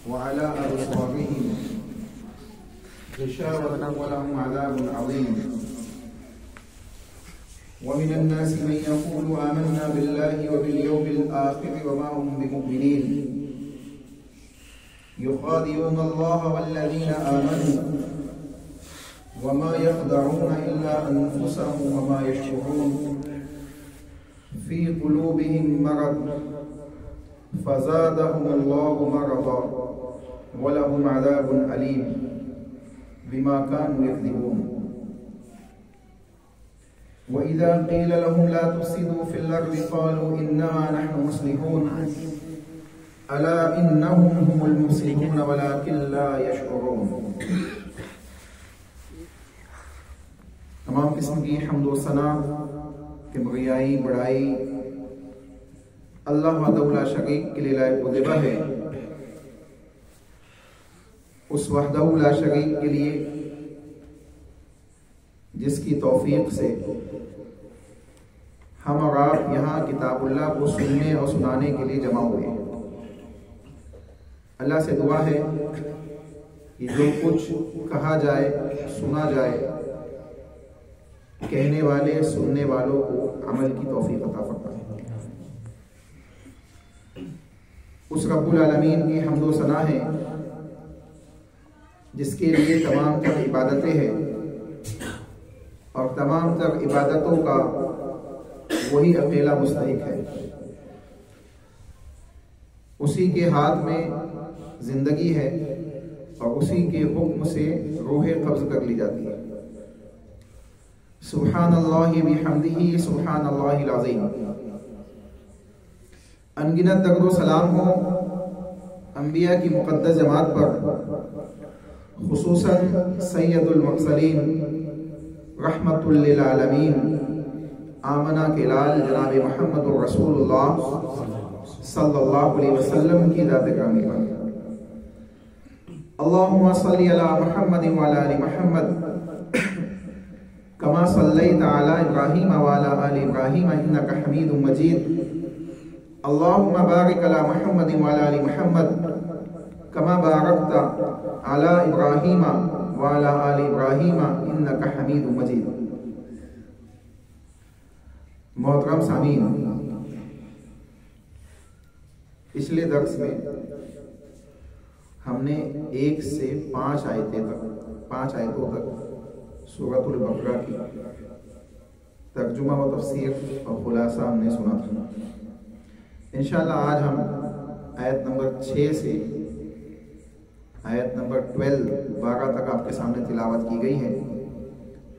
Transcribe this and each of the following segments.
وعلى أبصارهم غشاوة ولهم عذاب عظيم ومن الناس من يقول آمنا بالله وباليوم الآخر وما هم بمؤمنين يخادعون الله والذين آمنوا وما يخدعون إلا أنفسهم وما يشعرون في قلوبهم مرض فزادهم الله مرضا ولهم عذاب أليم بما كانوا يكذبون وإذا قيل لهم لا تفسدوا في الأرض قالوا إنما نحن مصلحون ألا إنهم هم المفسدون ولكن لا يشعرون. تمام قسم کی حمد و ثنا کبریائی بڑائی اللہ وحدہ لا شریک کے لیے لائق و ذبح ہے، اس وحدہ لا شریک کے لیے جس کی توفیق سے ہم اور آپ یہاں کتاب اللہ کو سننے اور سنانے کے لیے جمع ہوئے ہیں۔ اللہ سے دعا ہے کہ جو کچھ کہا جائے سنا جائے کہنے والے سننے والوں کو عمل کی توفیق عطا فرمائے۔ اس رب العالمین کی حمد و ثنا ہے جس کے لیے تمام تر عبادتیں ہیں اور تمام تر عبادتوں کا وہی اکیلا مستحق ہے۔ اسی کے ہاتھ میں زندگی ہے اور اسی کے حکم سے روح قبض کر لی جاتی ہے۔ سبحان اللہ بحمدہ سبحان اللہ العظیم۔ انگنت درود و سلام ہو انبیاء کی مقدس جماعت پر، خصوصاً سید المرسلین رحمت للعالمین آمنہ کے لال جناب محمد رسول اللہ صلی اللہ علیہ وسلم کی ذات گرامی پر۔ اللہم صلی علی محمد وعلی آل محمد کما صلیت علی ابراہیم وعلی آل ابراہیم انک حمید مجید۔ اللہم بارک علی محمد وعلی آل محمد کما بارکت علی ابراہیم وعلی آل ابراہیم انک حمید مجید۔ محترم سامعین، پچھلے درس میں ہم نے 1 سے 5 آیتوں تک سورۃ البقرہ کی ترجمہ و تفسیر اور خلاصہ ہم نے سنا تھا۔ انشاءاللہ آج ہم آیت نمبر 6 سے آیت نمبر 12 تک آپ کے سامنے تلاوت کی گئی ہے۔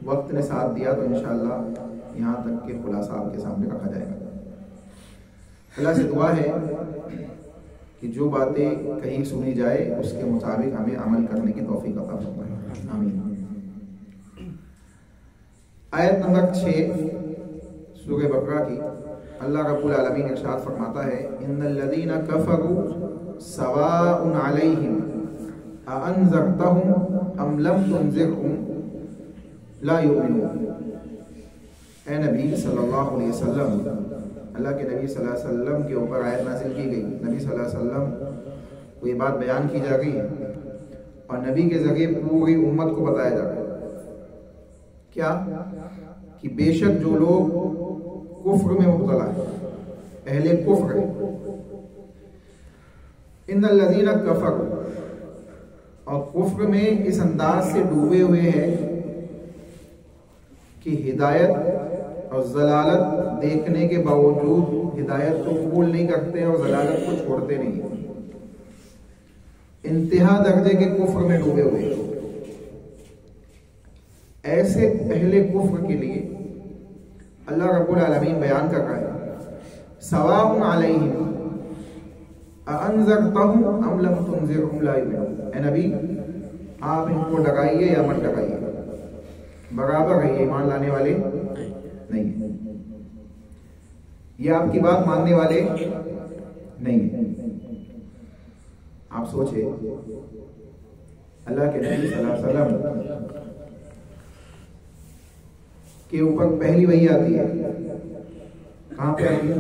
وقت نے ساتھ دیا تو انشاءاللہ یہاں تک کہ خلاصہ آپ کے سامنے رکھا جائے گا۔ اللہ سے دعا ہے کہ جو باتیں کہیں سنی جائے اس کے مطابق ہمیں عمل کرنے کی توفیق عطا فرمائے، آمین۔ آیت نمبر 6 سورہ بقرہ کی اللہ رب العالمین ارشاد فرماتا ہے ان الذین کفروا سواء علیہم اانذرتہم ام لم تنذرہم لا یؤمنون۔ اے نبی صلی اللہ علیہ وسلم، اللہ کے نبی صلی اللہ علیہ وسلم کے اوپر آیت نازل کی گئی، نبی صلی اللہ علیہ وسلم کو یہ بات بیان کی جا رہی ہے اور نبی کے ذریعے پوری امت کو بتایا جا رہا ہے کیا کہ بے شک جو لوگ کفر میں مبتلا ہے، اہل کفر ہے، ان الذین کفروا، اور کفر میں اس انداز سے ڈوبے ہوئے ہیں کہ ہدایت اور ضلالت دیکھنے کے باوجود ہدایت کو قبول نہیں کرتے اور ضلالت کو چھوڑتے نہیں، انتہا درجے کے کفر میں ڈوبے ہوئے ہیں۔ ایسے اہل کفر کے لیے اللہ رب العالمین بیان کر رہا ہے سواء علیہم اانذرتہم ام لم تنذرہم لا یؤمنون۔ اے نبی آپ ان کو ڈرائیے یا مت ڈرائیے، برابر ہے، یہ ایمان لانے والے نہیں ہیں، یہ آپ کی بات ماننے والے نہیں ہیں۔ آپ سوچیں اللہ کے نبی صلی اللہ علیہ وسلم کے اوپر پہلی وحی آتی ہے کہاں پہ آتی ہے؟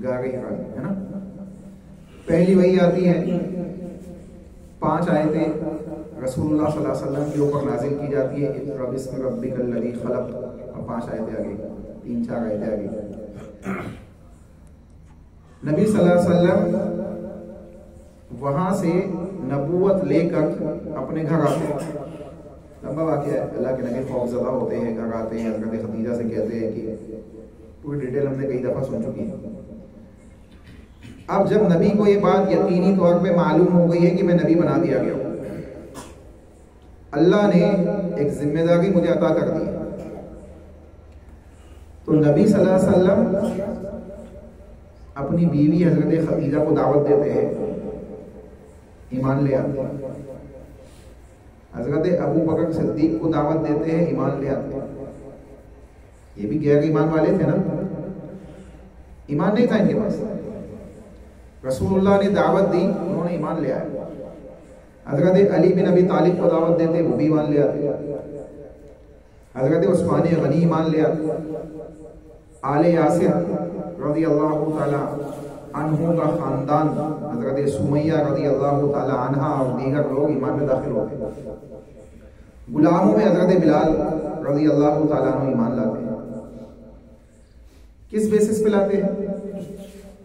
گاغی ہے نا، پہلی وہی آتی ہے، 5 آیتیں رسول اللہ صلی اللہ علیہ وسلم کے اوپر نازل کی جاتی ہے، اقرأ باسم ربک الذی خلق، اور 5 آیتیں آگے، 3-4 آیتیں آگے۔ نبی صلی اللہ علیہ وسلم وہاں سے نبوت لے کر اپنے گھر آتے ہیں، لمبا واقعہ ہے، اللہ کے نبی خوف زدہ ہوتے ہیں، گھر آتے ہیں، حضرت خدیجہ سے کہتے ہیں کہ پوری ڈیٹیل ہم نے کئی دفعہ سن چکی ہے۔ اب جب نبی کو یہ بات یقینی طور پہ معلوم ہو گئی ہے کہ میں نبی بنا دیا گیا ہوں، اللہ نے ایک ذمہ داری مجھے عطا کر دی، تو نبی صلی اللہ علیہ وسلم اپنی بیوی حضرت خدیجہ کو دعوت دیتے ہیں، ایمان لے آتے ہیں۔ حضرت ابو بکر صدیق کو دعوت دیتے ہیں، ایمان لے آتے ہیں۔ یہ بھی غیر ایمان والے تھے نا، ایمان نہیں تھا ان کے پاس، رسول اللہ نے دعوت دی، انہوں نے ایمان لے آئے۔ حضرت علی بن ابی طالب کو دعوت دیتے، وہ بھی ایمان لے آتے۔ حضرت عثمان غنی ایمان لے آتے۔ آل یاسر رضی اللہ تعالی عنہ کا خاندان، حضرت سمیہ رضی اللہ تعالی عنہ اور دیگر لوگ ایمان میں داخل ہوتے ہیں۔ غلاموں میں حضرت بلال رضی اللہ تعالیٰ عنہ ایمان لاتے ہیں۔ کس بیسس پہ لاتے ہیں؟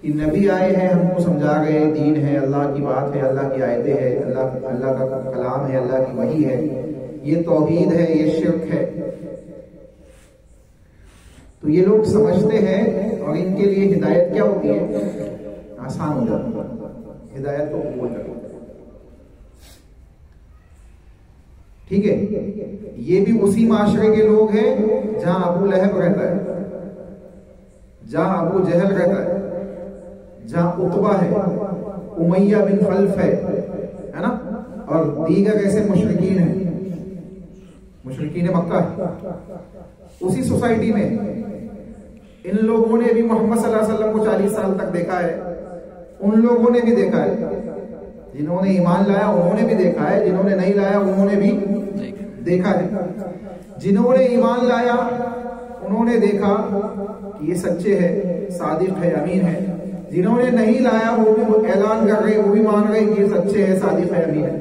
کہ نبی آئے ہیں، ہم کو سمجھا گئے، دین ہے، اللہ کی بات ہے، اللہ کی آیتیں ہیں، اللہ کا کلام ہے، اللہ کی وحی ہے، یہ توحید ہے، یہ شرک ہے۔ تو یہ لوگ سمجھتے ہیں اور ان کے لیے ہدایت کیا ہوتی ہے؟ آسان ہو جاتی ہے، ہدایت کو قبول کرو۔ ٹھیک ہے، یہ بھی اسی معاشرے کے لوگ ہیں جہاں ابو لہب رہتا ہے، جہاں ابو جہل رہتا ہے، جہاں عتبہ ہے، امیہ بن خلف ہے نا، اور دیگر ایسے مشرکین ہیں، مشرکین مکہ ہے۔ اسی سوسائٹی میں ان لوگوں نے بھی محمد صلی اللہ علیہ وسلم کو 40 سال تک دیکھا ہے، ان لوگوں نے بھی دیکھا ہے، جنہوں نے ایمان لایا انہوں نے بھی دیکھا ہے، جنہوں نے نہیں لایا انہوں نے بھی دیکھا ہے۔ جنہوں نے ایمان لایا انہوں نے دیکھا کہ یہ سچے ہے، صادق ہے، امین ہے۔ جنہوں نے نہیں لایا وہ بھی اعلان کر رہے، وہ بھی مان رہے کہ یہ سچے ہے، صادق ہے، امین ہے۔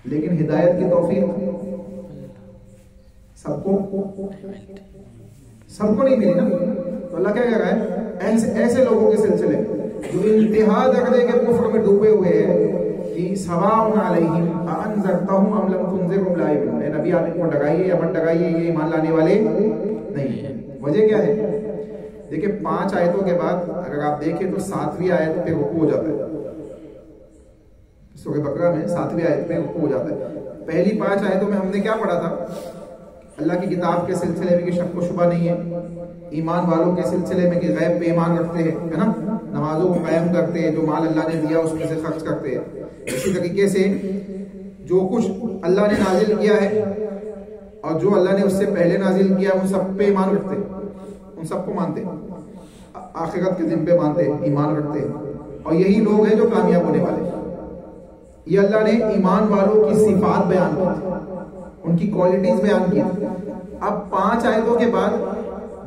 لیکن ہدایت کی توفیق سب کو نہیں ملی نا۔ تو اللہ کیا کہہ رہا ہے؟ ایسے لوگوں کے سلسلے جو انتہا درجے کے کفر میں ڈوبے ہوئے ہیں کہ سواء علیہم اانذرتہم ام لم تنذرہم لا یؤمنون، اے نبی آپ ان کو ڈرائیے یا مت ڈرائیے، یہ ایمان لانے والے نہیں ہیں۔ وجہ کیا ہے؟ دیکھیں 5 آیتوں کے بعد اگر آپ دیکھیں تو 7ویں آیت پہ رکوع ہو جاتا ہے، سورہ بقرہ میں 7ویں آیت پہ رکوع ہو جاتا ہے۔ پہلی 5 آیتوں میں ہم نے کیا پڑھا تھا؟ اللہ کی کتاب کے سلسلے میں کہ شک و شبہ نہیں ہے، ایمان والوں کے سلسلے میں کہ غیب پہ ایمان رکھتے ہیں، ہے نا، نمازوں کو قائم کرتے ہیں، جو مال اللہ نے دیا اس میں سے خرچ کرتے ہیں۔ اسی طریقے سے جو کچھ اللہ نے نازل کیا ہے اور جو اللہ نے اس سے پہلے نازل کیا ان سب پہ ایمان رکھتے ہیں، ان سب کو مانتے ہیں، آخرت کے دن پہ مانتے ہیں، ایمان رکھتے ہیں، اور یہی لوگ ہیں جو کامیاب ہونے والے ہیں۔ یہ اللہ نے ایمان والوں کی صفات بیان کی، ان کی کوالٹیز بیان کی۔ اب 5 آیتوں کے بعد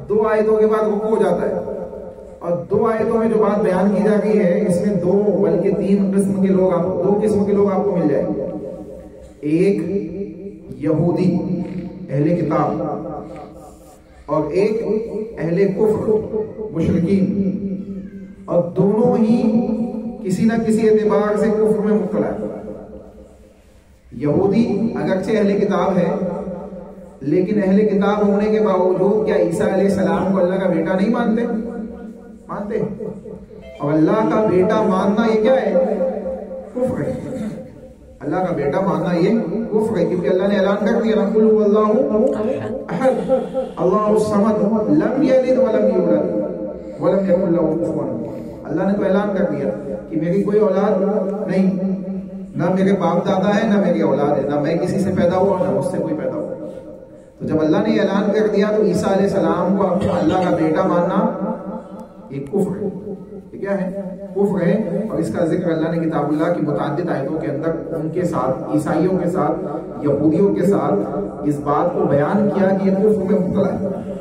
2 آیتوں کے بعد رکوع ہو جاتا ہے، اور 2 آیتوں میں جو بات بیان کی جا گئی ہے اس میں 2 بلکہ 3 قسم کے لوگ 2 قسم کے لوگ آپ کو مل جائیں گے۔ ایک یہودی اہل کتاب اور ایک اہل کفر مشرکین، اور دونوں ہی کسی نہ کسی اعتبار سے کفر میں مبتلا ہے۔ یہودی اگرچہ اہل کتاب ہے لیکن اہل کتاب ہونے کے باوجود کیا عیسیٰ علیہ السلام کو اللہ کا بیٹا نہیں مانتے؟ اور اللہ کا بیٹا ماننا یہ کیا ہے؟ کفر ہے۔ اللہ کا بیٹا ماننا یہ کفر ہے، کیونکہ اللہ نے اعلان کر دیا قل هو اللہ احد اللہ الصمد لم یلد ولم یولد ولم یکن له کفوا احد۔ اللہ نے تو اعلان کر دیا کہ میری کوئی اولاد نہیں، نہ میرے باپ دادا ہے، نہ میری اولاد ہے، نہ میں کسی سے پیدا ہوا نہ مجھ سے کوئی پیدا ہوا۔ تو جب اللہ نے اعلان کر دیا تو عیسیٰ علیہ السلام کو اللہ کا بیٹا ماننا یہ کفر ہے۔ یہ کیا ہے؟ کفر ہے، اور اس کا ذکر اللہ نے کتاب اللہ کی متعدد آیتوں کے اندر ان کے ساتھ، عیسائیوں کے ساتھ، یہودیوں کے ساتھ اس بات کو بیان کیا کہ یہ کفر میں مبتلا ہے۔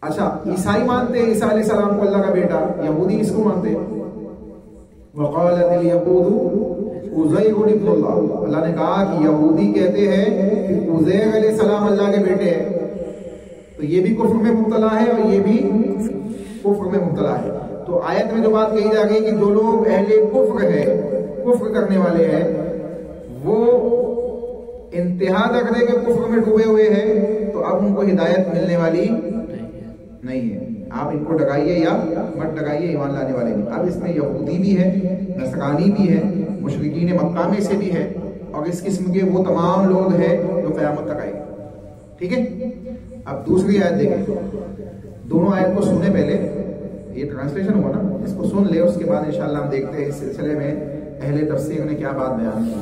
اچھا عیسائی مانتے ہیں عیسیٰ علیہ السلام کو اللہ کا بیٹا، یہودی اس کو مانتے ہیں. وقالت الیہود عزیر ابن اللہ، اللہ نے کہا کہ یہودی کہتے ہیں کہ عزیر علیہ السلام اللہ کے بیٹے ہیں. تو یہ بھی کفر میں مبتلا ہے اور یہ بھی کفر میں مبتلا ہے. تو آیت میں جو بات کہی جا گئی کہ جو لوگ اہل کفر ہے، کفر کرنے والے ہیں، وہ انتہا تک دے کے کفر میں ڈوبے ہوئے ہیں، تو اب ان کو ہدایت ملنے والی نہیں ہے. آپ ان کو ڈکائیے یا مت ڈکائیے، ایمان لانے والے نہیں. اب اس میں یہودی بھی ہے، نصرانی بھی ہے، مشرکین مکہ میں سے بھی ہے، اور اس قسم کے وہ تمام لوگ ہیں جو قیامت تک آئے. ٹھیک ہے. اب دوسری آیت دیکھیں. دونوں آیت کو سننے پہلے، یہ ٹرانسلیشن ہوا نا، اس کو سن لے، اس کے بعد انشاءاللہ ہم دیکھتے ہیں اس سلسلے میں اہل تفسیر نے کیا بات بیان کی.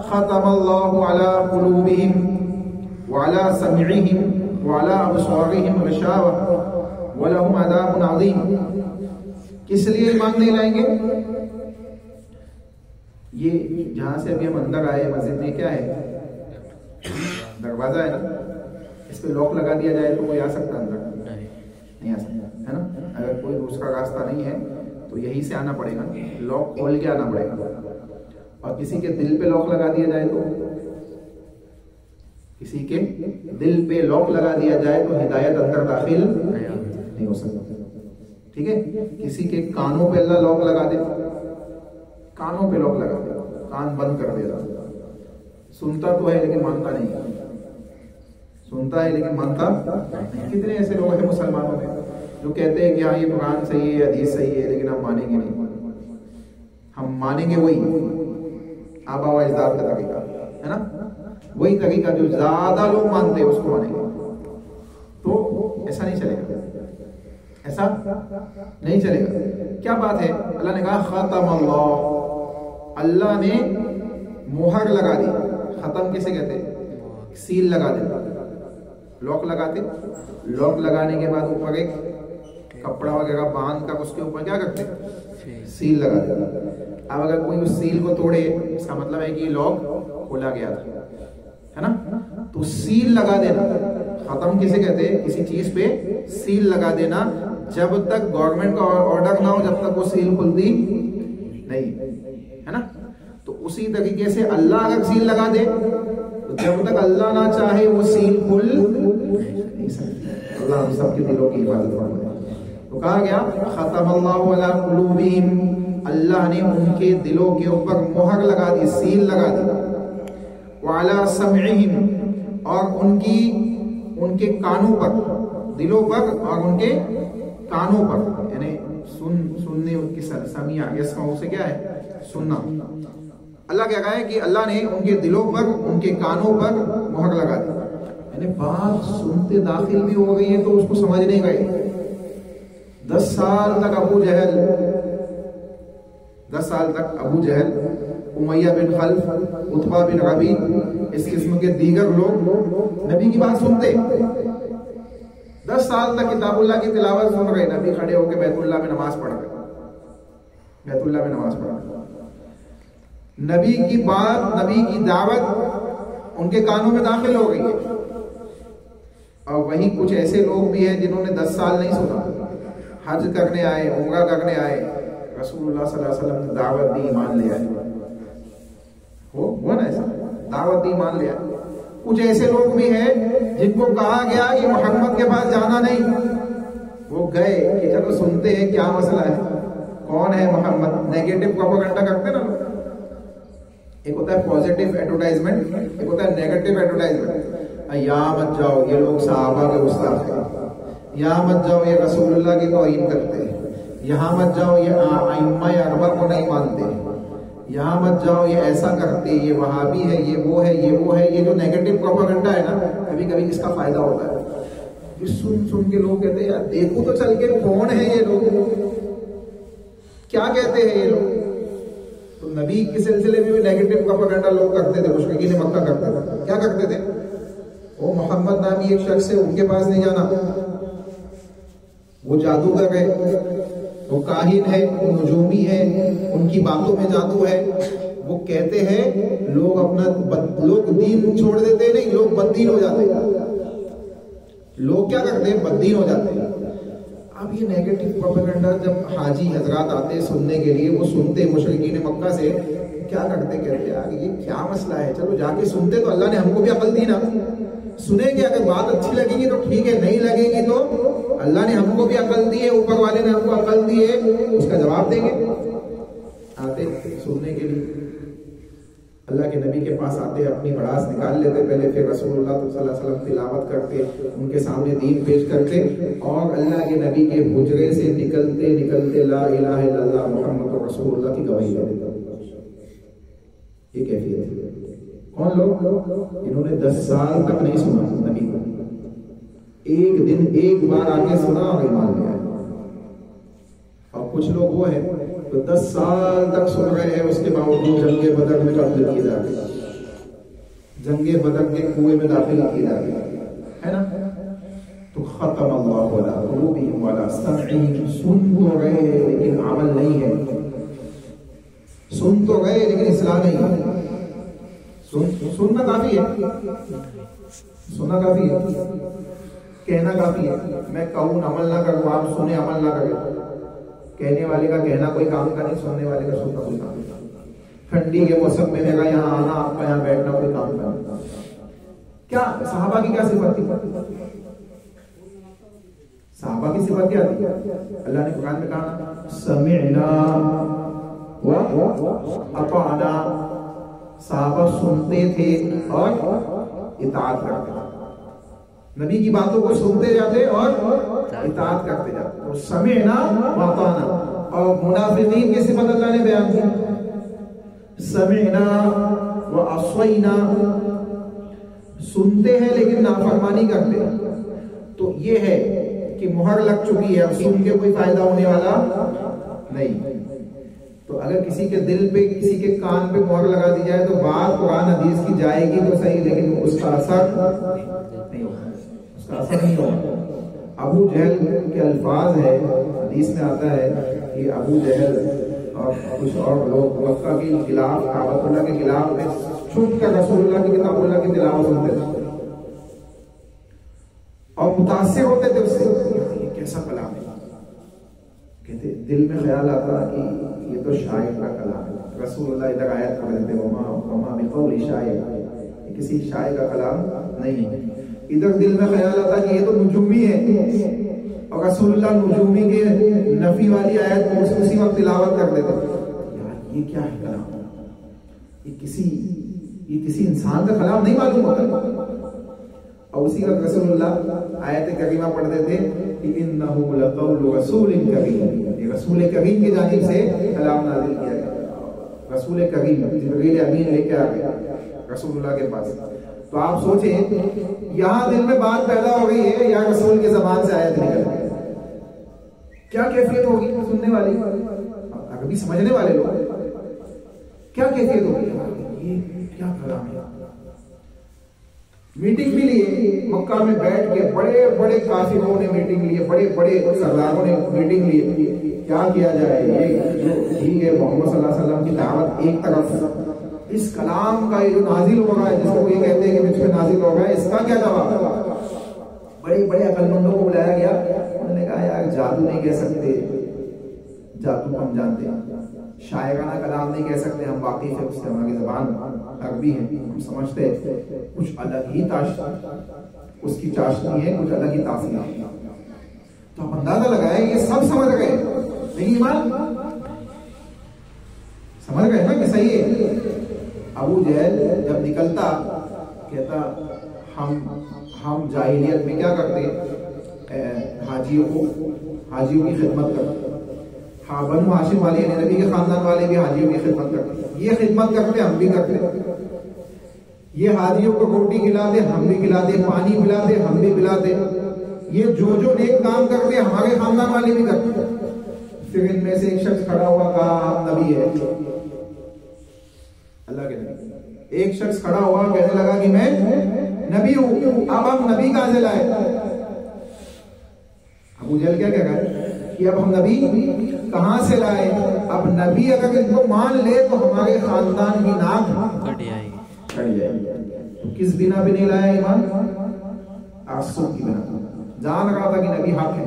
ختم اللہ علی قلوبہم وعلی سمعہم وعلی ابصارہم غشاوہ ولہم عذاب عظیم. کس لیے ایمان نہیں لائیں گے؟ یہ جہاں سے ابھی ہم اندر آئے مسجد میں کیا ہے؟ دروازہ ہے نا، اس پہ لاک لگا دیا جائے تو کوئی آ سکتا اندر؟ نہیں آ سکتا ہے نا. اگر کوئی دوسرا راستہ نہیں ہے تو یہی سے آنا پڑے گا، لاک کھول کے آنا پڑے گا. اور کسی کے دل پہ لاک لگا دیا جائے تو، کسی کے دل پہ لاک لگا دیا جائے تو ہدایت اندر داخل نہیں ہو سکتا. ٹھیک ہے. کسی کے کانوں پہ اللہ لاک لگا دے، کانوں پہ لاک لگا دے، کان بند کر دے. سنتا تو ہے لیکن مانتا نہیں، سنتا ہے لیکن مانتا نہیں. کتنے ایسے لوگ ہیں مسلمانوں میں جو کہتے ہیں کہ ہاں یہ قرآن صحیح ہے، حدیث صحیح ہے، لیکن ہم مانیں گے نہیں. ہم مانیں گے وہی آبا و اجداد کا طریقہ ہے نا، وہی طریقہ جو زیادہ لوگ مانتے ہیں اس کو مانیں گے. تو ایسا نہیں چلے گا، ایسا نہیں چلے گا. کیا بات ہے؟ اللہ نے کہا ختم اللہ، اللہ نے مہر لگا دی. ختم کسے کہتے ہیں؟ سیل لگا دے، لاک لگاتے. لاک لگانے کے بعد اوپر ایک کپڑا وغیرہ باندھ کر اس کے اوپر کیا کرتے؟ سیل لگا دیتے. اب اگر کوئی اس سیل کو توڑے، اس کا مطلب ہے کہ یہ لاک کھولا گیا تھا، ہے نا. تو سیل لگا دینا، ختم کسے کہتے ہیں؟ کسی چیز پہ سیل لگا دینا. جب تک گورنمنٹ کا آرڈر نہ ہو جب تک وہ سیل کھلتی نہیں، ہے نا. تو اسی طریقے سے اللہ اگر سیل لگا دے تو جب تک اللہ نہ چاہے وہ سیل کھل نہیں سکتی. اللہ ہم سب کے دلوں کی حفاظت فرمائے. تو کہا گیا ختم اللہ علی قلوبہم، اللہ نے ان کے دلوں کے اوپر مہر لگا دی، سیل لگا دی. وعلی سمعہم، اور ان کے کانوں پر، دلوں پر اور ان کے کانوں پر، یعنی سننے کی سمیع، یسمع سے کیا ہے؟ سننا. اللہ کیا کہا ہے کہ اللہ نے ان کے دلوں پر، ان کے کانوں پر مہر لگا دی. یعنی بات سنتے داخل بھی ہو گئی ہے تو اس کو سمجھ نہیں گئے. 10 سال تک ابو جہل، امیہ بن خلف، عتبہ بن ربیع، اس قسم کے دیگر لوگ نبی کی بات سنتے. 10 سال تک کتاب اللہ کی تلاوت سن رہے، نبی کھڑے ہو کے بیت اللہ میں نماز پڑھ رہے، بیت اللہ میں نماز پڑھ رہے. نبی کی بات، نبی کی دعوت ان کے کانوں میں داخل ہو گئی ہے. اور وہیں کچھ ایسے لوگ بھی ہیں جنہوں نے 10 سال نہیں سنا، حج کرنے آئے، عمرہ کرنے آئے، رسول اللہ صلی اللہ علیہ وسلم نے دعوت دی، ایمان لے آئے. ہوا نا ایسا، دعوت دی، ایمان لے آئے. کچھ ایسے لوگ بھی ہیں جن کو کہا گیا کہ محمد کے پاس جانا نہیں، وہ گئے کہ چلو سنتے ہیں کیا مسئلہ ہے، کون ہے محمد. نیگیٹو پروپیگنڈا کرتے نا لوگ. ایک ہوتا ہے پازیٹیو ایڈورٹائزمنٹ، ایک ہوتا ہے نیگیٹو ایڈورٹائزمنٹ. یہاں مت جاؤ، یہ لوگ صحابہ کے استاد ہیں. یہاں مت جاؤ، یہ رسول اللہ کی توہین کرتے ہیں. یہاں مت جاؤ، یہ ائمہ اکبر کو نہیں مانتے. یہاں مت جاؤ، یہ ایسا کرتے، یہ وہابی ہے، یہ وہ ہے، یہ وہ ہے. یہ جو نیگیٹو پروپیگنڈا ہے نا، کبھی کبھی اس کا فائدہ ہوتا ہے. سن کے لوگ کہتے ہیں یار دیکھو تو چل کے کون ہے یہ لوگ، کیا کہتے ہیں یہ لوگ. تو نبی کے سلسلے میں بھی نیگیٹو پروپیگنڈا لوگ کرتے تھے، مشرکین مکہ کرتے تھے. کیا کرتے تھے؟ وہ محمد نامی ایک شخص ہے، ان کے پاس نہیں جانا، وہ جادوگر ہے، وہ کاہن ہے، وہ نجومی ہے، ان کی باتوں میں جادو ہے. وہ کہتے ہیں لوگ اپنا لوگ دین چھوڑ دیتے، نہیں لوگ بددین ہو جاتے. لوگ کیا کرتے ہیں؟ بددین ہو جاتے ہیں. اب یہ نیگیٹو پروپیگنڈا جب حاجی حضرات آتے سننے کے لیے، وہ سنتے مشرکین مکہ سے، کیا کرتے؟ کہتے یار یہ کیا مسئلہ ہے، چلو جا کے سنتے تو اللہ نے ہم کو بھی عقل دی نا. سنیں گے، اگر بات اچھی لگے گی تو ٹھیک ہے، نہیں لگے گی تو اللہ نے ہم کو بھی عقل دی ہے، اوپر والے نے ہم کو عقل دی ہے، اس کا جواب دیں گے. آتے سننے کے لیے اللہ کے نبی کے پاس آتے، اپنی بڑاس نکال لیتے پہلے، پھر رسول اللہ صلی اللہ علیہ وسلم تلاوت کرتے، ان کے سامنے دین پیش کرتے، اور اللہ کے نبی کے حجرے سے نکلتے نکلتے لا الہ الا اللہ محمد رسول اللہ کی گواہی دیتے. یہ کیفیت ہے. کون لوگ؟ انہوں نے 10 سال تک نہیں سنا نبی کو، ایک دن ایک بار آگے سنا اور ایمان لے آئے. اور کچھ لوگ وہ ہیں تو 10 سال تک سن رہے ہیں، اس کے باوجود جنگ بدر میں قتل کیے جا رہے، جنگ بدر کے کنویں میں داخل کیے جا رہے ہے نا. تو ختم اللہ علی قلوبہم وعلی سمعہم. سن تو گئے لیکن عمل نہیں ہے، سن تو گئے لیکن اصلاح نہیں ہے. سننا کافی ہے، سننا کافی ہے، کہنا کافی ہے. میں کہوں عمل نہ کروں، آپ سنیں عمل نہ کریں. کہنے والے کا کہنا کوئی کام کا نہیں، سننے والے کا سننا کوئی کام کا. ٹھنڈی کے موسم میں میرا یہاں آنا، آپ کا یہاں بیٹھنا کوئی کام کا نہیں. کیا صحابہ کی کیا صفت تھی؟ صحابہ کی صفت کیا تھی؟ اللہ نے قرآن میں کہا سمعنا واطعنا. صحابہ سنتے تھے اور اطاعت کرتے تھے، نبی کی باتوں کو سنتے جاتے اور اطاعت کرتے جاتے. تو سمعنا واطعنا. اور منافقین کی صفت اللہ نے بیان کی، سمعنا وعصینا. سنتے ہیں لیکن نافرمانی کرتے ہیں. تو یہ ہے کہ مہر لگ چکی ہے، اب سن کے کوئی فائدہ ہونے والا نہیں. تو اگر کسی کے دل پہ، کسی کے کان پہ مہر لگا دی جائے تو بات قرآن حدیث کی جائے گی تو صحیح، لیکن اس کا اثر نہیں ہوگا، اس کا اثر نہیں ہوگا. ابو جہل کے الفاظ ہے، حدیث میں آتا ہے کہ ابو جہل اور کچھ اور لوگ مکہ کے خلاف، کعبۃ اللہ کے خلاف میں چھپ کر رسول اللہ کی کتاب اللہ کی تلاوت سنتے تھے اور متاثر ہوتے تھے اس سے. یہ کیسا کلام ہے؟ کہتے دل میں خیال آتا کہ یہ تو شاعر کا کلام ہے. رسول اللہ ادھر آیت پڑھ رہے تھے وما بقول شاعر، یہ کسی شاعر کا کلام نہیں ہے. ادھر دل میں خیال آتا کہ یہ تو نجومی ہے، اور رسول اللہ نجومی کے نفی والی آیت کو اسی وقت تلاوت کر دیتے. یار یہ کیا ہے کلام؟ یہ کسی انسان کا کلام نہیں معلوم ہوتا. اور اسی وقت رسول اللہ آیت کریمہ پڑھتے تھے کہ انہ لقول رسول کریم. یہ رسول کریم کی جانب سے کلام نازل کیا گیا. رسول کریم جبریل امین لے کے آ گئے رسول اللہ کے پاس. تو آپ سوچیں یہاں دل میں بات پیدا ہو گئی ہے یا رسول کے زبان سے آیت نکل گئی، کیا کیفیت ہوگی سننے والی؟ عربی سمجھنے والے لوگ کیا کیفیت ہوگی؟ یہ کیا کلام ہے؟ میٹنگ بھی لیے مکہ میں بیٹھ کے، بڑے بڑے کافروں نے میٹنگ لیے، بڑے بڑے سرداروں نے میٹنگ لیے. کیا کیا جائے؟ یہ ٹھیک ہے محمد صلی اللہ علیہ وسلم کی دعوت ایک طرف، اس کلام کا یہ جو نازل ہو رہا ہے، جس کو یہ کہتے ہیں کہ مجھ پہ نازل ہو رہا ہے، اس کا کیا جواب؟ بڑے بڑے عقل مندوں کو بلایا گیا. انہوں نے کہا یار جادو نہیں کہہ سکتے، جادو ہم جانتے ہیں. شاعرانہ کلام نہیں کہہ سکتے، ہم واقعی سے اس سے، ہماری زبان عربی ہے، ہم سمجھتے ہیں. کچھ الگ ہی اس کی چاشنی ہے، کچھ الگ ہی تاثیر ہے. تو ہم اندازہ لگائے یہ سب سمجھ گئے، لیکن ایمان سمجھ گئے نا کہ صحیح ہے. ابو جہل جب نکلتا کہتا ہم جاہلیت میں کیا کرتے؟ حاجیوں کی خدمت کرتے. ہاں بنو ہاشم والے یعنی نبی کے خاندان والے بھی حاجیوں کی خدمت کرتے. یہ خدمت کرتے ہم بھی کرتے. یہ حاجیوں کو روٹی کھلاتے ہم بھی کھلاتے، پانی پلاتے ہم بھی پلاتے. یہ جو نیک کام کرتے ہمارے خاندان والے بھی کرتے. پھر ان میں سے ایک شخص کھڑا ہوا، کہا آپ نبی ہے، اللہ کے نبی. ایک شخص کھڑا ہوا کہنے لگا کہ میں نبی ہوں. اب ہم نبی کہاں سے لائے؟ ابو جہل کیا کہہ رہا ہے کہ اب ہم نبی کہاں سے لائے؟ اب نبی اگر ان کو مان لے تو ہمارے خاندان کی ناک کٹ جائے گی. کس بنا پہ نہیں لایا ایمان؟ تعصب کی بنا. جان رہا تھا کہ نبی حق ہے،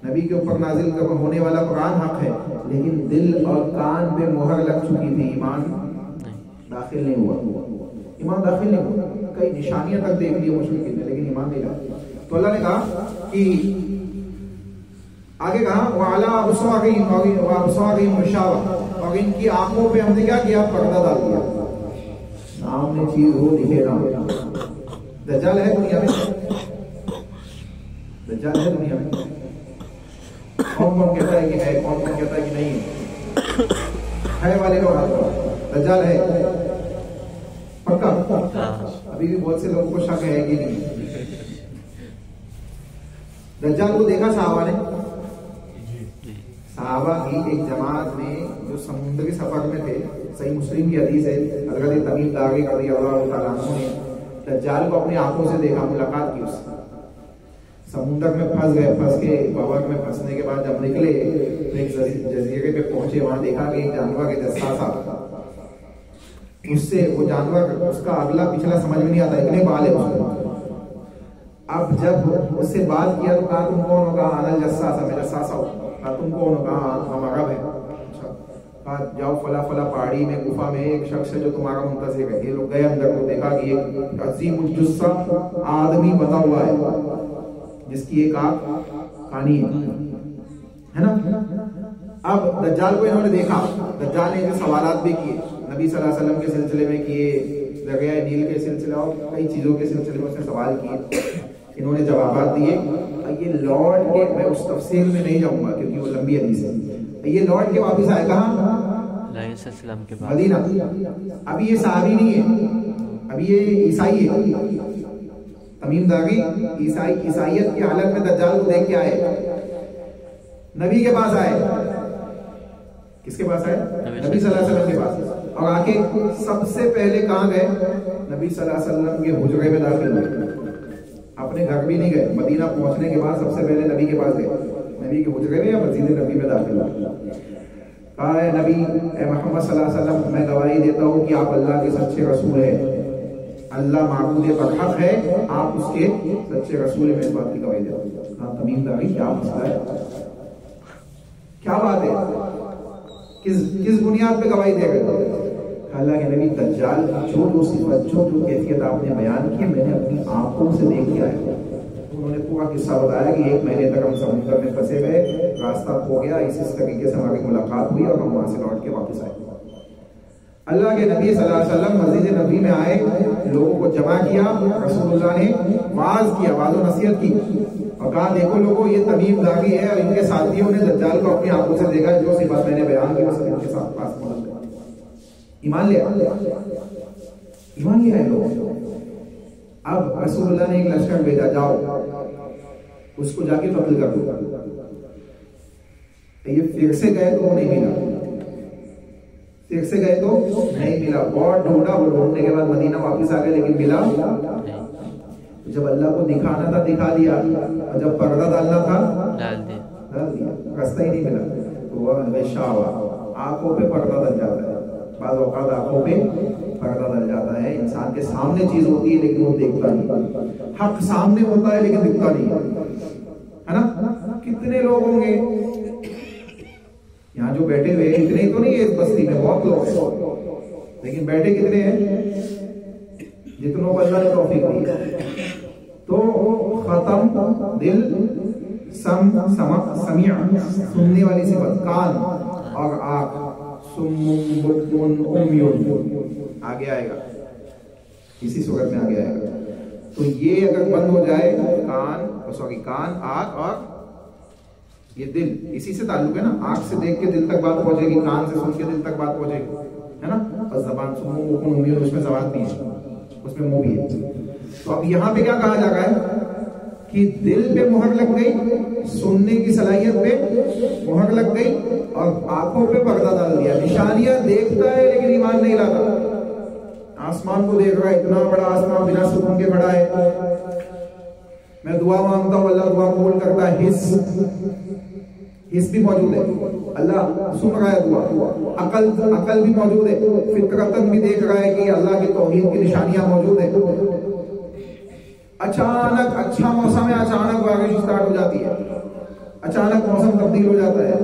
نبی کے اوپر نازل ہونے والا قرآن حق ہے، لیکن دل اور کان پہ مہر لگ چکی تھی، ایمان داخل نہیں ہوا، ایمان داخل نہیں ہوا، کئی نشانیاں تک دیکھ لی مشرکین نے لیکن ایمان نہیں لایا۔ تو اللہ نے کہا کہ آگے کہا وَعَلَىٰ أَبْصَارِهِمْ غِشَاوَةٌ، اور ان کی آنکھوں پہ ہم نے کیا کیا؟ پردہ ڈال دیا، سامنے چیز ہو دکھے نہ۔ دجال ہے دنیا میں، دجال ہے دنیا میں، کون کون کہتا ہے کہ ہے، کون کون کہتا ہے کہ نہیں ہے والے لوگ ہاتھ پر، دجال ہے پکا؟ ابھی بھی بہت سے لوگوں کو شک ہے کہ نہیں۔ دجال کو دیکھا صحابہ نے، صحابہ کی ایک جماعت نے جو سمندری سفر میں تھے، صحیح مسلم کی حدیث ہے، حضرت تمیم داری رضی اللہ تعالیٰ عنہ نے دجال کو اپنی آنکھوں سے دیکھا، ملاقات کی اس سے، سمندر میں پھنس گئے، پھنس کے بابر میں پھنسنے کے بعد جب نکلے تو ایک جزیرے پہ پہنچے، وہاں دیکھا کہ ایک جانور کے جساسا، اس سے وہ جانور اس کا اگلا پچھلا سمجھ میں نہیں آتا، اتنے بال ہے اس کو۔ اب جب اس سے بات کیا تو کہا تم کون ہو؟ کہا انا الجساسا، میں جساسا ہوں۔ کہا تم کون ہو؟ کہا ہم عرب ہیں۔ اچھا، کہا جاؤ فلا فلا پہاڑی میں گفا میں ایک شخص ہے جو تمہارا منتظر ہے۔ یہ لوگ گئے اندر کو، دیکھا کہ ایک عظیم الجثہ آدمی بنا ہوا ہے جس کی ایک آنکھ کانی ہے نا۔ اب دجال کو انہوں نے دیکھا، دجال نے سوالات بھی کیے نبی صلی اللہ علیہ وسلم کے سلسلے میں، کیے دریائے نیل کے سلسلے اور کئی چیزوں کے سلسلے میں اس نے سوال کیے، انہوں نے جوابات دیے۔ یہ لوٹ کے، میں اس تفصیل میں نہیں جاؤں گا کیونکہ وہ لمبی حدیث ہے، یہ لوٹ کے واپس آئے کہاں؟ مدینہ۔ ابھی یہ صحابی نہیں ہے، ابھی یہ عیسائی ہے، تمیم داری عیسائیت کی حالت میں دجال کو دیکھ کے آئے، نبی کے پاس آئے۔ کس کے پاس آئے؟ نبی صلی اللہ علیہ وسلم کے پاس، اور آ کے سب سے پہلے کہاں گئے؟ نبی صلی اللہ علیہ وسلم کے حجرے میں داخل ہوئے، اپنے گھر بھی نہیں گئے، مدینہ پہنچنے کے بعد سب سے پہلے نبی کے پاس گئے، نبی کے حجرے میں یا مسجد نبی میں داخل ہوئے۔ کہا اے نبی، اے محمد صلی اللہ علیہ وسلم، میں گواہی دیتا ہوں کہ آپ اللہ کے سچے رسول ہیں، اللہ معبود برحق ہے، آپ اس کے سچے رسول ہیں، میں اس بات کی گواہی دیتا ہوں۔ کہا تمیم داری کیا مسئلہ ہے، کیا بات ہے، کس بنیاد پہ گواہی دے گئے؟ اللہ کے نبی دجال جو صفت جو کیفیت آپ نے بیان کی میں نے اپنی آنکھوں سے دیکھ کے آیا۔ انہوں نے پورا قصہ بتایا کہ 1 مہینے تک ہم سمندر میں پھنسے ہوئے، راستہ کھو گیا، اس طریقے سے ہماری ملاقات ہوئی اور ہم وہاں سے لوٹ کے واپس آئے۔ اللہ کے نبی صلی اللہ علیہ وسلم مسجد نبی میں آئے، لوگوں کو جمع کیا، رسول اللہ نے واعظ کیا، واعظ و نصیحت کی اور کہا دیکھو لوگوں، یہ تمیم داغی ہے اور ان کے ساتھیوں نے دجال کو اپنی آنکھوں سے دیکھا، جو صفات میں نے بیان کی وہ سب ان کے ساتھ پاس موجود ہے۔ ایمان لیا، ایمان لیا ہے لوگ۔ اب رسول اللہ نے ایک لشکر بھیجا، جاؤ اس کو جا کے قتل کر دو۔ یہ پھر سے گئے تو وہ نہیں ملا، پھر سے گئے تو نہیں ملا، بہت ڈھونڈا، وہ ڈھونڈنے کے بعد مدینہ واپس آ گئے لیکن ملا۔ جب اللہ کو دکھانا تھا دکھا دیا، اور جب پردہ ڈالنا تھا ڈال دیا، راستہ ہی نہیں ملا۔ تو وہ غشا ہوا، آنکھوں پہ پردہ ڈل جاتا ہے، بعض اوقات آنکھوں پہ پردہ ڈل جاتا ہے، انسان کے سامنے چیز ہوتی ہے لیکن وہ دیکھتا نہیں، حق سامنے ہوتا ہے لیکن دکھتا نہیں ہے نا۔ کتنے لوگ ہوں گے یہاں جو بیٹھے ہوئے، اتنے تو نہیں ہے اس بستی میں، بہت لوگ ہیں لیکن بیٹھے کتنے ہیں؟ جتنوں کو اللہ نے توفیق دی ہے۔ تو ختم دل، سمع سننے والی صفت، کان اور آنکھ، آگے آئے گا، اسی صورت میں آگے آئے گا۔ تو یہ اگر بند ہو جائے، کان، آنکھ اور یہ دل، اسی سے تعلق ہے نا، آنکھ سے دیکھ کے دل تک بات پہنچے گی، کان سے سن کے دل تک بات پہنچے گی، ہے نا۔ اور زبان اس میں زبان بھی ہے، اس میں منہ بھی ہے۔ تو اب یہاں پہ کیا کہا جا رہا ہے کہ دل پہ مہر لگ گئی، سننے کی صلاحیت پہ مہر لگ گئی اور آنکھوں پہ پردہ ڈال دیا، نشانیاں دیکھتا ہے لیکن ایمان نہیں لاتا۔ آسمان کو دیکھ رہا ہے، اتنا بڑا آسمان بنا سکون کے کھڑا ہے، میں دعا مانگتا ہوں اللہ دعا قبول کرتا ہے، حس بھی موجود ہے، اللہ سن رہا ہے دعا، عقل بھی موجود ہے، فطرتاً بھی دیکھ رہا ہے کہ اللہ کی توحید کی نشانیاں موجود ہیں، اچانک اچھا موسم ہے، اچانک بارش اسٹارٹ ہو جاتی ہے، اچانک موسم تبدیل ہو جاتا ہے،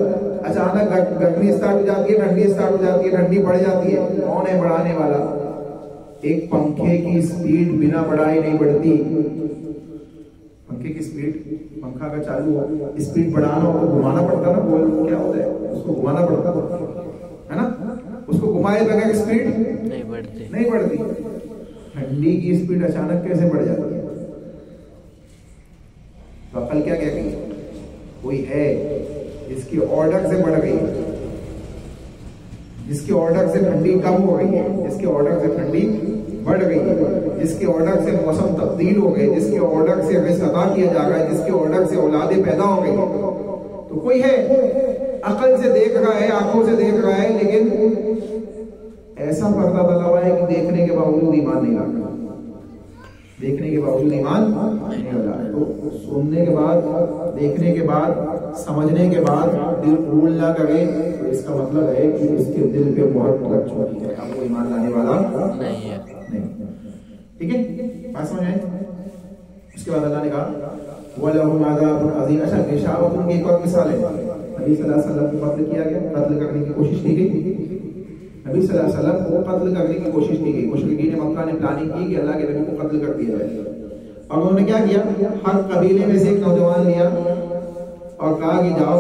اچانک گرمی اسٹارٹ ہو جاتی ہے، ٹھنڈی اسٹارٹ ہو جاتی ہے، ٹھنڈی بڑھ جاتی ہے. کون ہے بڑھانے والا؟ ایک پنکھے کی سپیڈ بنا بڑھائے نہیں بڑھتی. پنکھے کی سپیڈ، پنکھا کا چالو ہو، سپیڈ بڑھانا ہو تو گھمانا پڑتا نا، بول کیا ہوتا ہے اس کو گھمانا پڑتا ہے نا، اس کو گھمائے بغیر سپیڈ نہیں بڑھتی. ٹھنڈی کی سپیڈ اچانک کیسے بڑھ جاتی ہے؟ تو عقل کیا کہہ گئی؟ کوئی ہے جس کی آرڈر سے بڑھ گئی ہے، جس کے آرڈر سے ٹھنڈی کم ہو گئی ہے، جس کے آرڈر سے ٹھنڈی بڑھ گئی ہے، جس کے آرڈر سے موسم تبدیل ہو گئے، جس کے آرڈر سے رزق عطا کیا جا رہا ہے، جس کے آرڈر سے اولادیں پیدا ہو گئی. تو کوئی ہے عقل سے دیکھ رہا ہے، آنکھوں سے دیکھ رہا ہے، لیکن ایسا پردہ ڈالا ہوا ہے کہ دیکھنے کے باوجود ایمان نہیں لاتا، دیکھنے کے باوجود ایمان نہیں لاتا. تو سننے کے بعد، دیکھنے کے بعد، سمجھنے کے بعد دل قبول نہ کرے تو اس کا مطلب ہے کہ اس کے دل پہ مہر لگ چکی ہے، اب وہ ایمان لانے والا نہیں ہے. ٹھیک ہے، بات سمجھ آئے؟ اس کے بعد اللہ نے کہا وَلَهُمْ عَذَابٌ عَظِيمٌ. اچھا غشاوت کی ایک اور مثال ہے. نبی صلی اللہ علیہ وسلم کو قتل کیا گیا، قتل کرنے کی کوشش کی گئی. نبی صلی اللہ علیہ وسلم کو قتل کرنے کی کوشش کی گئی. مشرکین مکہ نے پلاننگ کی کہ اللہ کے نبی کو قتل کر دیا جائے، اور انہوں نے کیا کیا؟ ہر قبیلے میں سے ایک نوجوان لیا اور کہا کہ جاؤ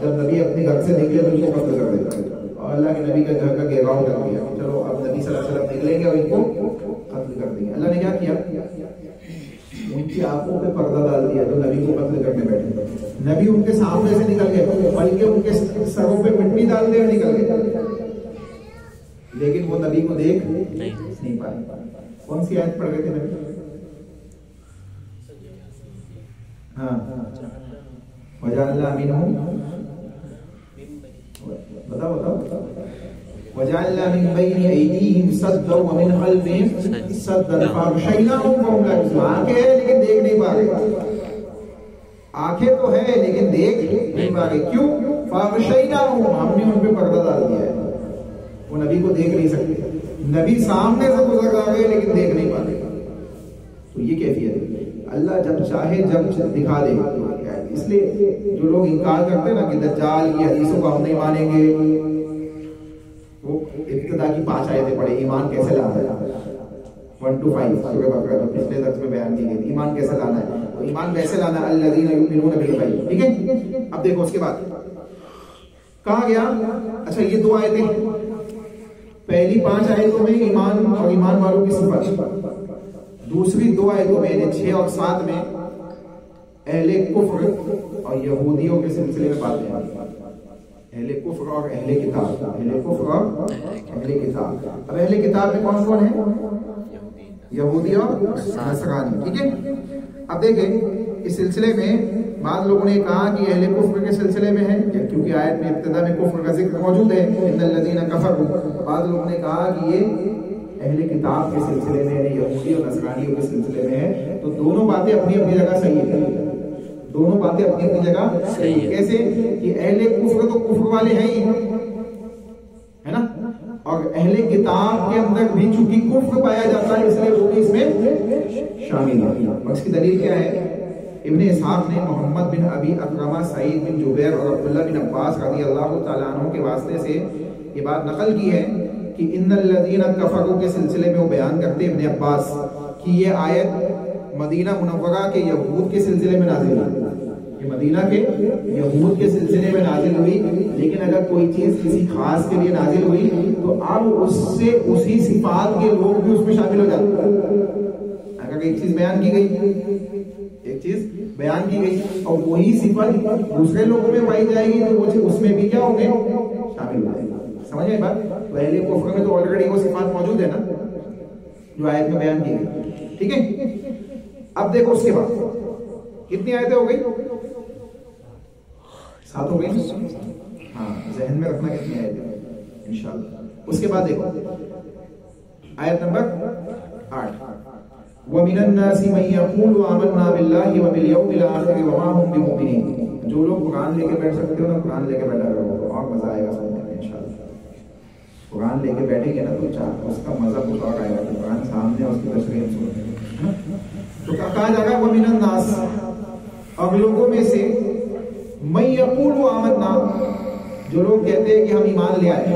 جب نبی اپنے گھر سے نکلے تو ان کو قتل کر دیتا. اور اللہ کے نبی کا گھر کا گھیراؤ کر دیا، چلو اب نبی صلی اللہ علیہ وسلم نکلیں گے اور ان کو قتل کر دیں گے. اللہ نے کیا کیا؟ ان کی آنکھوں پہ پردہ ڈال دیا جو نبی کو قتل کرنے بیٹھے. نبی ان کے سامنے سے نکل گئے، بلکہ ان کے سروں پہ مٹی ڈال دے اور نکل گئے، لیکن وہ نبی کو دیکھ نہیں پائے. کون سی آیت پڑھ رہے تھے نبی؟ ہاں وَجَعَلْنَا مِنْهُمْ، بتاؤ وَجَعَلْنَا مِنْ بَيْنِ أَيْدِيهِمْ سَدًّا وَمِنْ خَلْفِهِمْ سَدًّا فَأَغْشَيْنَاهُمْ فَهُمْ لَا يُبْصِرُونَ. آنکھیں ہیں لیکن دیکھ نہیں پا رہے، آنکھیں تو ہے لیکن دیکھ نہیں پا رہے. کیوں؟ فَأَغْشَيْنَاهُمْ، ہم نے ان پہ پردہ ڈال دیا ہے، وہ نبی کو دیکھ نہیں سکتے. نبی سامنے سے گزر رہے لیکن دیکھ نہیں پا رہے. تو یہ کیفیت ہے. اللہ جب چاہے جب دکھا دے. اس لیے جو لوگ انکار کرتے ہیں نا کہ دجال کی حدیثوں کو ہم نہیں مانیں گے، وہ ابتدا کی 5 آیتیں پڑھے ایمان کیسے لانا ہے، 1 to 5 سورہ بقرہ جو پچھلے درس میں بیان کی گئی. ایمان کیسے لانا ہے؟ تو ایمان کیسے لانا ہے؟ الذین یؤمنون بالغیب. ٹھیک ہے، اب دیکھو اس کے بعد کہا گیا. اچھا یہ 2 آیتیں، پہلی 5 آیتوں میں ایمان اور ایمان والوں کی صفت، دوسری 2 آیتوں میں 6 اور 7 میں اہل کفر اور یہودیوں کے سلسلے میں باتیں ہیں. اہل کفر اور اہل کتاب، اہل کفر اور اہل کتاب. اب اہل کتاب میں کون کون ہیں؟ یہودی اور نصرانی. ٹھیک ہے، اب دیکھیں اس سلسلے میں بعض لوگوں نے کہا کہ اہل کفر کے سلسلے میں ہے کیونکہ آیت میں ابتدا میں کفر کا ذکر موجود ہے، ان الذین کفروا. بعض لوگوں نے کہا کہ یہ اہل کتاب کے سلسلے میں ہے، یہودی اور نصرانیوں کے سلسلے میں ہے. تو دونوں باتیں اپنی اپنی جگہ صحیح ہیں، دونوں باتیں اپنی اپنی جگہ صحیح ہیں. کیسے کہ اہل کفر تو کفر والے ہیں ہی، ہے نا، اور اہل کتاب کے اندر بھی چونکہ کفر پایا جاتا ہے اس لیے وہ بھی اس میں شامل ہے. اس کی دلیل کیا ہے؟ ابن اسحاق نے محمد بن ابی اکرمہ، سعید بن جبیر اور عبداللہ بن عباس رضی اللہ تعالیٰ عنہ کے واسطے سے یہ بات نقل کی ہے کہ ان الذین کفروا کے سلسلے میں وہ بیان کرتے ابن عباس کہ یہ آیت مدینہ منورہ کے یہود کے سلسلے میں نازل ہوئی. یہ مدینہ کے یہود کے سلسلے میں نازل ہوئی، لیکن اگر کوئی چیز کسی خاص کے لیے نازل ہوئی تو اب اس سے اسی صفات کے لوگ بھی اس میں شامل ہو جاتے ہیں. اگر ایک چیز بیان کی گئی، ایک چیز بیان کی گئی اور وہی صفت دوسرے لوگوں میں پائی جائے گی تو وہ اس میں بھی کیا ہوں گے؟ شامل ہو جائے گا. سمجھ آئی بات؟ تو اہل کفر میں تو آلریڈی وہ صفات موجود ہے نا جو آیت میں بیان کی گئی. ٹھیک ہے، اب دیکھو اس کے بعد کتنی آیتیں ہو گئی؟ 7 ہو گئی. ہاں ذہن میں رکھنا کتنی آیتیں انشاءاللہ. اس کے بعد دیکھو آیت نمبر 8 وَمِنَ النَّاسِ مَن يَقُولُ آمَنَّا بِاللَّهِ وَبِالْيَوْمِ الْآخِرِ وَمَا هُمْ بِمُؤْمِنِينَ. جو لوگ قرآن لے کے بیٹھ سکتے ہو نا قرآن لے کے بیٹھا کرو اور مزہ آئے گا سننے میں انشاءاللہ. قرآن لے کے بیٹھیں گے نا تو اس کا مزہ کچھ اور آئے گا. قرآن سامنے اس کی تشریح سنتے تو کہا جائے گا وَمِنَ النَّاسِ، اور لوگوں میں سے مَن یقول آمنا، جو لوگ کہتے ہیں کہ ہم ایمان لے آئے.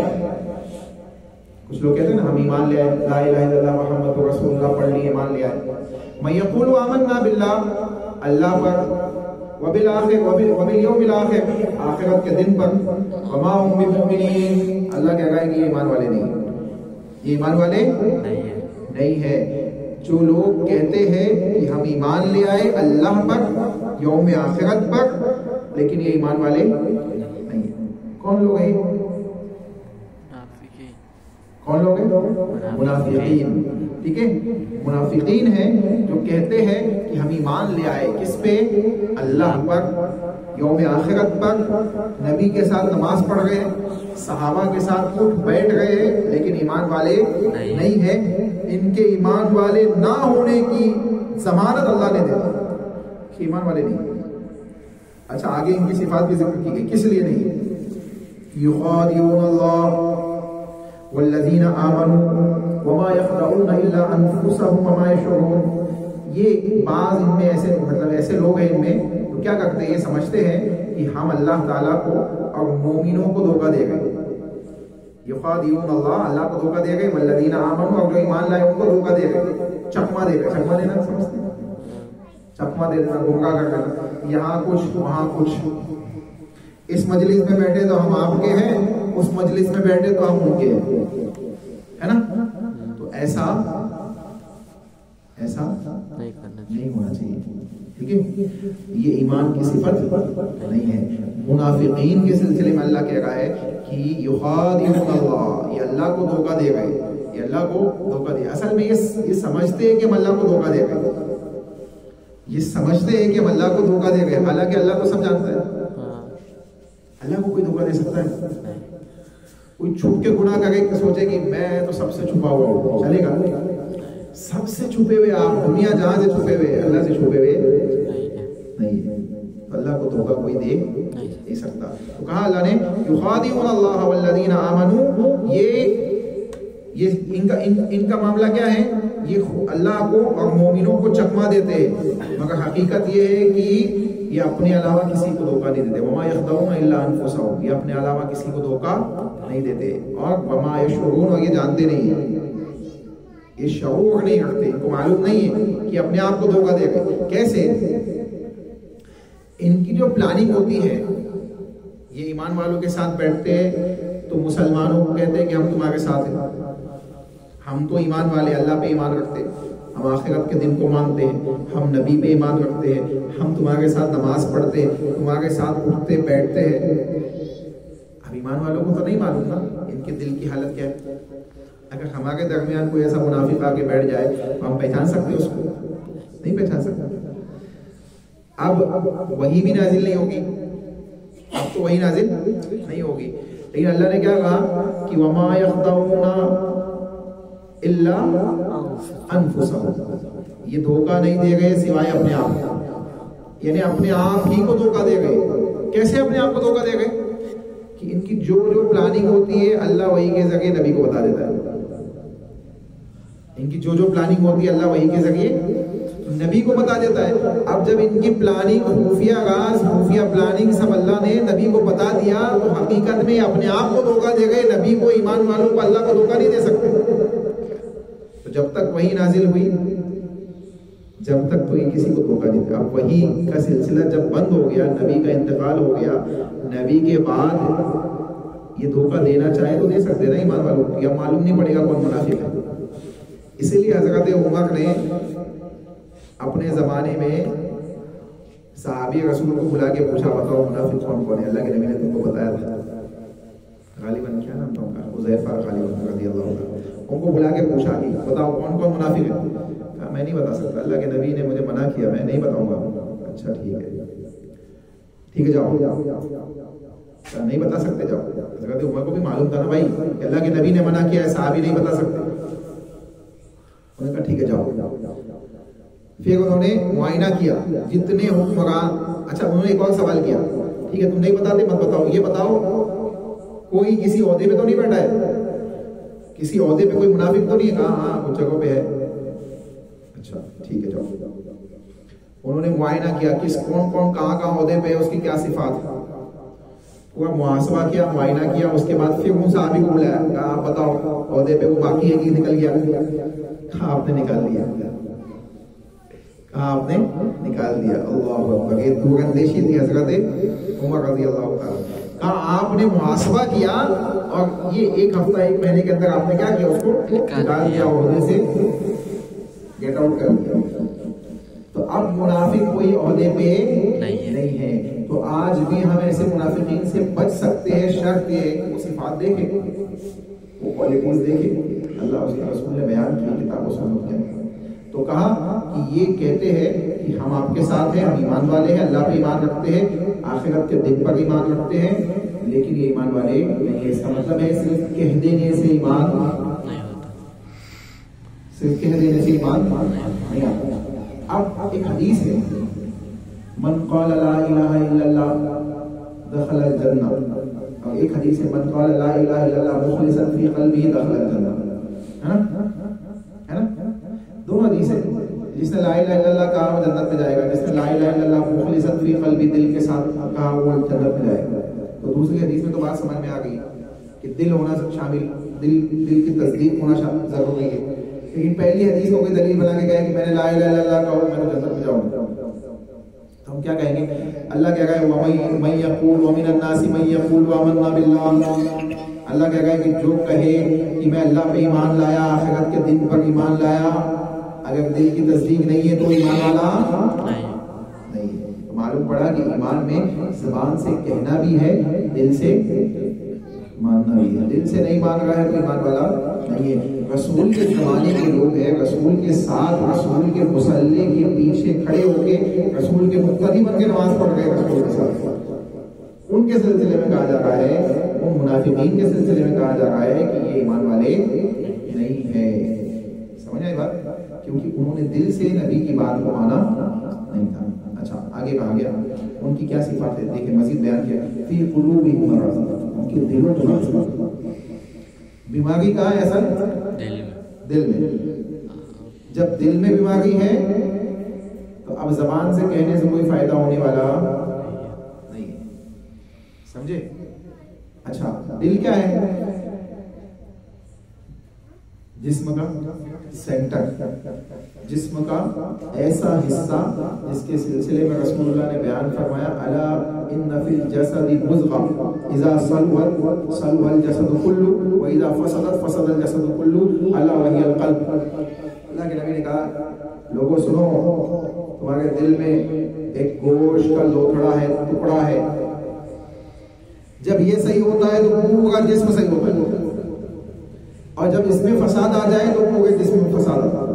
کچھ لوگ کہتے ہیں نا ہم ایمان لے آئے، لا الہ الا اللہ محمد رسول اللہ پڑھ لی ایمان لے آئے. مَن یقول آمنا باللہ، اللہ پر، وبالآخر وبالیوم الآخر، آخرت کے دن پر، وما هم بمؤمنین، اللہ کہہ رہا ہے کہ یہ ایمان والے نہیں ہیں، یہ ایمان والے نہیں ہے. جو لوگ کہتے ہیں کہ ہم ایمان لے آئے اللہ پر، یوم آخرت پر، لیکن یہ ایمان والے نہیں ہیں. کون لوگ ہیں؟ کون لوگ ہیں؟ منافقین. ٹھیک ہے، منافقین ہیں جو کہتے ہیں کہ ہم ایمان لے آئے کس پہ؟ اللہ پر، یوم آخرت پر، نبی کے ساتھ نماز پڑھ رہے ہیں، صحابہ کے ساتھ اٹھ بیٹھ رہے ہیں، لیکن ایمان والے نہیں ہیں. ان کے ایمان والے نہ ہونے کی ضمانت اللہ نے دے دی کہ ایمان والے نہیں. اچھا، آگے ان کی صفات کی ذکر کی گئی، کس لیے نہیں؟ یخادعون اللہ والذین آمنوا وما یخدعون الا انفسهم وما یشعرون. یہ بعض ان میں ایسے مطلب ایسے لوگ ہیں ان میں تو کیا کرتے ہیں، یہ سمجھتے ہیں کہ ہم اللہ تعالیٰ کو اور مومنوں کو دھوکہ دے گئے. یخادعون اللہ، اللہ کو دھوکہ دے گئے، والذین آمنوا، اور جو ایمان لائے ان کو دھوکہ دے گئے. چکما دے گئے، چکما دینا سمجھتے ہیں، چکما دے دینا، گمراہ کر دینا، یہاں کچھ وہاں کچھ. اس مجلس میں بیٹھے تو ہم آپ کے ہیں، اس مجلس میں بیٹھے تو ہم ان کے ہیں، ہے نا؟ تو ایسا نہیں ہونا چاہیے. ٹھیک ہے، یہ ایمان کی صفت نہیں ہے. منافقین کے سلسلے میں اللہ کہہ رہا ہے کہ یخادعون اللہ، یہ اللہ کو دھوکہ دے گئے، یہ اللہ کو دھوکہ دے. اصل میں یہ سمجھتے ہیں کہ ہم اللہ کو دھوکہ دے گئے، یہ سمجھتے ہیں کہ ہم اللہ کو دھوکہ دے گئے، حالانکہ اللہ کو سب جانتا ہے. اللہ کو کوئی دھوکہ دے سکتا ہے؟ کوئی چھپ کے گناہ کرے کہ سوچے کہ میں تو سب سے چھپا ہوا ہوں، چلے گا؟ سب سے چھپے ہوئے آپ، دنیا جہاں سے چھپے ہوئے، اللہ سے چھپے ہوئے نہیں ہے. تو اللہ کو دھوکہ کوئی دے نہیں سکتا. تو کہا اللہ نے یخادعون اللہ والذین آمنوا، یہ ان کا معاملہ کیا ہے؟ یہ اللہ کو اور مومنوں کو چکما دیتے ہیں، مگر حقیقت یہ ہے کہ یہ اپنے علاوہ کسی کو دھوکہ نہیں دیتے. وما یخدعون الا انفسهم، یہ اپنے علاوہ کسی کو دھوکہ نہیں دیتے. اور وما یشعرون، اور یہ جانتے نہیں ہیں، یہ شعور نہیں رکھتے، ان کو معلوم نہیں ہے کہ اپنے آپ کو دھوکہ دے گئے. کیسے؟ ان کی جو پلاننگ ہوتی ہے، یہ ایمان والوں کے ساتھ بیٹھتے ہیں تو مسلمانوں کو کہتے ہیں کہ ہم تمہارے ساتھ ہیں، ہم تو ایمان والے، اللہ پہ ایمان رکھتے ہیں، ہم آخرت کے دن کو مانتے ہیں، ہم نبی پہ ایمان رکھتے ہیں، ہم تمہارے ساتھ نماز پڑھتے ہیں، تمہارے ساتھ اٹھتے بیٹھتے ہیں. اب ایمان والوں کو تو نہیں معلوم نا ان کے دل کی حالت کیا ہے. اگر ہمارے درمیان کوئی ایسا منافق آ کے بیٹھ جائے تو ہم پہچان سکتے اس کو؟ نہیں پہچان سکتے. اب وہی بھی نازل نہیں ہوگی، اب تو وہی نازل نہیں ہوگی. لیکن اللہ نے کیا کہا کہ وما یخدعون الا انفسهم، یہ دھوکہ نہیں دے گئے سوائے اپنے آپ کو، یعنی اپنے آپ ہی کو دھوکہ دے گئے. کیسے اپنے آپ کو دھوکہ دے گئے؟ کہ ان کی جو پلاننگ ہوتی ہے اللہ وہی کے ذریعے نبی کو بتا دیتا ہے. ان کی جو پلاننگ ہوتی ہے اللہ وہی کے ذریعے نبی کو بتا دیتا ہے. اب جب ان کی پلاننگ، خفیہ راز، خفیہ پلاننگ سب اللہ نے نبی کو بتا دیا تو حقیقت میں اپنے آپ کو دھوکہ دے گئے. نبی کو، ایمان والوں کو اللہ کو دھوکہ نہیں دے سکتے. تو جب تک وہی نازل ہوئی، جب تک تو یہ کسی کو دھوکہ نہیں دیا. اب وہی کا سلسلہ جب بند ہو گیا، نبی کا انتقال ہو گیا، نبی کے بعد یہ دھوکہ دینا چاہے تو دے سکتے نا ایمان والوں کو، یا معلوم نہیں پڑے گا کون منافق ہے. اسی لیے حضرت عمر نے اپنے زمانے میں صحابی رسول کو بلا کے پوچھا، بتاؤ منافق کون کون ہے؟ اللہ کے نبی نے تم کو بتایا تھا، غالباً کیا نام تھا ان کا، حذیفہ غالباً رضی اللہ عنہ. ان کو بلا کے پوچھا کہ بتاؤ کون کون منافق ہے؟ کہا میں نہیں بتا سکتا، اللہ کے نبی نے مجھے منع کیا، میں نہیں بتاؤں گا. اچھا ٹھیک ہے جاؤ. نہیں بتا سکتے جاؤ. حضرت عمر کو بھی معلوم تھا نا بھائی کہ اللہ کے نبی نے منع کیا ہے، صحابی نہیں بتا سکتے. انہوں نے کہا ٹھیک ہے جاؤ. پھر انہوں نے معائنہ کیا جتنے حکمران. اچھا انہوں نے ایک اور سوال کیا، ٹھیک ہے تم نہیں بتاتے مت بتاؤ، یہ بتاؤ کوئی کسی عہدے پہ تو نہیں بیٹھا ہے، کسی عہدے پہ کوئی منافق تو نہیں ہے؟ کہا ہاں کچھ جگہوں پہ ہے. اچھا ٹھیک ہے جاؤ. انہوں نے معائنہ کیا کس کون کون کہاں کہاں عہدے پہ، اس کی کیا صفات، پورا محاسبہ کیا، معائنہ کیا. اس کے بعد پھر ان صحابی کو بلایا، کہا آپ بتاؤ عہدے پہ وہ باقی ہے کہ نکل گیا؟ کہا آپ نے نکال دیا، کہا آپ نے نکال دیا. اللہ اکبر. یہ دور اندیشی تھی حضرت عمر رضی اللہ تعالیٰ. کہا آپ نے محاسبہ کیا اور یہ ایک ہفتہ ایک مہینے کے اندر آپ نے کیا کیا، اس کو نکال دیا، عہدے سے گیٹ آؤٹ کر دیا. تو اب منافق کوئی عہدے پہ نہیں ہے. تو آج بھی ہم ایسے منافقین سے بچ سکتے ہیں. شرط یہ ہے کہ وہ صفات دیکھیں، وہ کوالٹیز دیکھیں. اللہ اس کے رسول نے بیان کی کتاب و سنت کے اندر. تو کہا کہ یہ کہتے ہیں کہ ہم آپ کے ساتھ ہیں، ہم ایمان والے ہیں، اللہ پہ ایمان رکھتے ہیں، آخرت کے دن پر ایمان رکھتے ہیں، لیکن یہ ایمان والے نہیں ہے. اس کا مطلب ہے صرف کہہ دینے سے ایمان نہیں ہوتا، صرف کہہ دینے سے ایمان نہیں آتا. اب ایک حدیث ہے، من قال لا الہ الا اللہ دخل الجنہ. اور ایک حدیث ہے، من قال لا الہ الا اللہ مخلصا فی قلبہ دخل الجنہ. ہے نا؟ دونوں حدیث ہے. جس نے لا الہ الا اللہ کہا وہ جنت میں جائے گا، جس نے لا الہ الا اللہ مخلصا فی قلبہ دل کے ساتھ کہا وہ جنت میں جائے گا. تو دوسری حدیث میں تو بات سمجھ میں آ گئی کہ دل ہونا شامل، دل کی تصدیق ہونا ضروری ہے. لیکن پہلی حدیث کو کوئی دلیل بنا کے کہے کہ میں نے لا الہ الا اللہ کہا میں جنت میں جاؤں گا، تو ہم کیا کہیں گے؟ اللہ کہہ رہا ہے وَمَن يَقُولُ وَمِنَ النَّاسِ مَن يَقُولُ آمَنَّا بِاللَّهِ. اللہ کہہ رہا ہے کہ جو کہے کہ میں اللہ پہ ایمان لایا، آخرت کے دن پر ایمان لایا، اگر دل کی تصدیق نہیں ہے تو ایمان والا نہیں ہے. تو معلوم پڑا کہ ایمان میں زبان سے کہنا بھی ہے، دل سے ماننا بھی ہے. دل سے نہیں مان رہا ہے تو ایمان والا نہیں ہے. رسول کے زمانے کے لوگ ہیں، رسول کے ساتھ، رسول کے مصلی کے پیچھے کھڑے ہو کے رسول کے مقتدی بن کے نماز پڑھ رہے ہیں رسول کے ساتھ، ان کے سلسلے میں کہا جا رہا ہے، ان منافقین کے سلسلے میں کہا جا رہا ہے کہ یہ ایمان والے نہیں ہے. سمجھ آئی بات؟ کیونکہ انہوں نے دل سے نبی کی بات کو مانا نہیں تھا. اچھا آگے کہا گیا ان کی کیا صفات ہے، دیکھیں مزید بیان کیا، فی قلوبہم مرض، ان کے دلوں میں بیماری کہاں ہے؟ اصل دل میں. جب دل میں بیماری ہے تو اب زبان سے کہنے سے کوئی فائدہ ہونے والا نہیں ہے. سمجھے؟ اچھا دل کیا ہے؟ جسم کا سینٹر، جسم کا ایسا حصہ جس کے سلسلے میں رسول اللہ نے بیان فرمایا الا ان فی الجسد مضغہ اذا صلحت صلح الجسد كله واذا فسدت فسد الجسد كله الا وهي القلب. اللہ کے نبی نے کہا لوگوں سنو، تمہارے دل میں ایک گوشت کا لوتھڑا ہے، ٹکڑا ہے، جب یہ صحیح ہوتا ہے تو پورا جسم صحیح ہوتا ہے، اور جب اس میں فساد آ جائے تو پورے جسم میں فساد آتا ہے.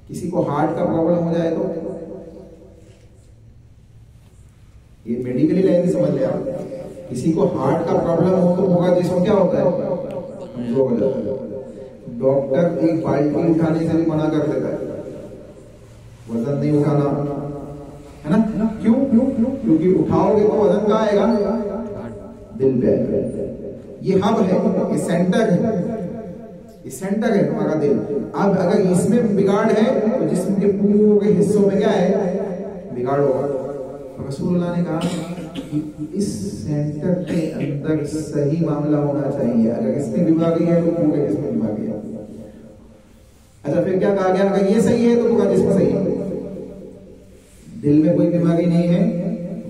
کسی کو ہارٹ کا پرابلم ہو جائے تو یہ میڈیکلی لائن سمجھ لیں آپ، کسی کو ہارٹ کا پرابلم ہو تو پورا جسم کیا ہوتا ہے؟ کمزور ہو جاتا ہے. ڈاکٹر ایک بالٹی اٹھانے سے بھی منع کر دیتا ہے، وزن نہیں اٹھانا، ہے نا؟ کیوں؟ کیونکہ اٹھاؤ گے تو وزن کہاں آئے گا؟ دل پہ آئے گا. یہ ہب ہے، یہ سینٹر ہے، یہ سینٹر ہے تمہارا دل. اب اگر اس میں بگاڑ ہے تو جسم کے پورے حصوں میں کیا ہے؟ بگاڑ ہوگا. رسول اللہ نے کہا کہ اس سینٹر کے اندر صحیح معاملہ ہونا چاہیے، اگر اس میں بیماری ہے تو پورے جسم میں بیماری ہے. اچھا پھر کیا کہا گیا؟ اگر یہ صحیح ہے تو پورا جسم صحیح ہے. دل میں کوئی بیماری نہیں ہے،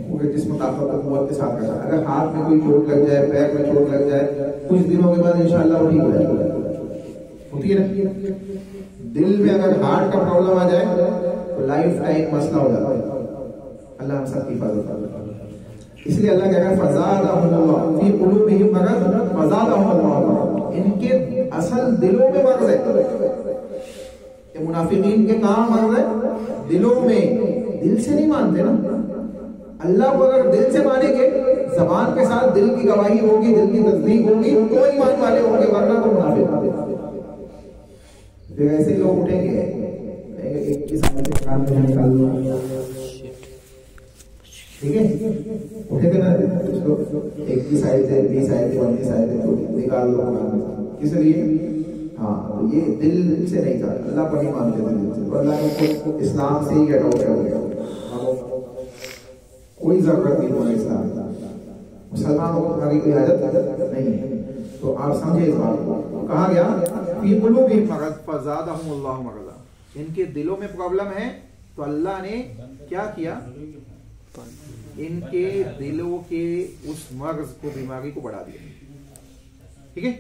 پورے جسم طاقت و قوت کے ساتھ کرتا ہے. اگر ہاتھ میں کوئی چوٹ لگ جائے، پیر میں چوٹ لگ جائے، کچھ دنوں کے بعد انشاءاللہ وہ ٹھیک ہو جائے گا. ہوتی ہے نا؟ دل میں اگر ہارٹ کا پرابلم آ جائے تو لائف ٹائم مسئلہ ہو جاتا ہے. اللہ ہم سب کی حفاظت کرے. اس لیے اللہ کہہ رہا ہے فزادہم اللہ فی قلوبہم مرض فزادہم اللہ مرض. ان کے اصل دلوں میں مرض ہے. یہ منافقین کے کام مرض ہے دلوں میں، دل سے نہیں مانتے نا. اللہ کو اگر دل سے مانیں گے، زبان کے ساتھ دل کی گواہی ہوگی، دل کی تصدیق ہوگی تو ایمان والے ہوں گے، ورنہ تو منافق. پھر ایسے لوگ اٹھیں گے ایک کی سائڈ سے کام میں نکال دو، ٹھیک ہے؟ اٹھے گے نا ایک کی سائڈ سے، بی سائڈ سے، ون کی سائڈ سے نکال دو. کس لیے؟ ہاں تو یہ دل سے نہیں تھا، اللہ کو نہیں مانتے تھے دل سے، اللہ نے خود اسلام سے ہی گٹ آؤٹ کر دیا، کوئی ضرورت نہیں ہونا اسلام کا، مسلمانوں کو تمہاری کوئی حاجت نہیں ہے۔ تو آپ سمجھے اس بات کو، کہا گیا فی قلوبہم مرض فزادہم اللہ مرضا، ان کے دلوں میں پرابلم ہے تو اللہ نے کیا کیا، ان کے دلوں کے اس مرض کو، بیماری کو بڑھا دیا۔ ٹھیک ہے،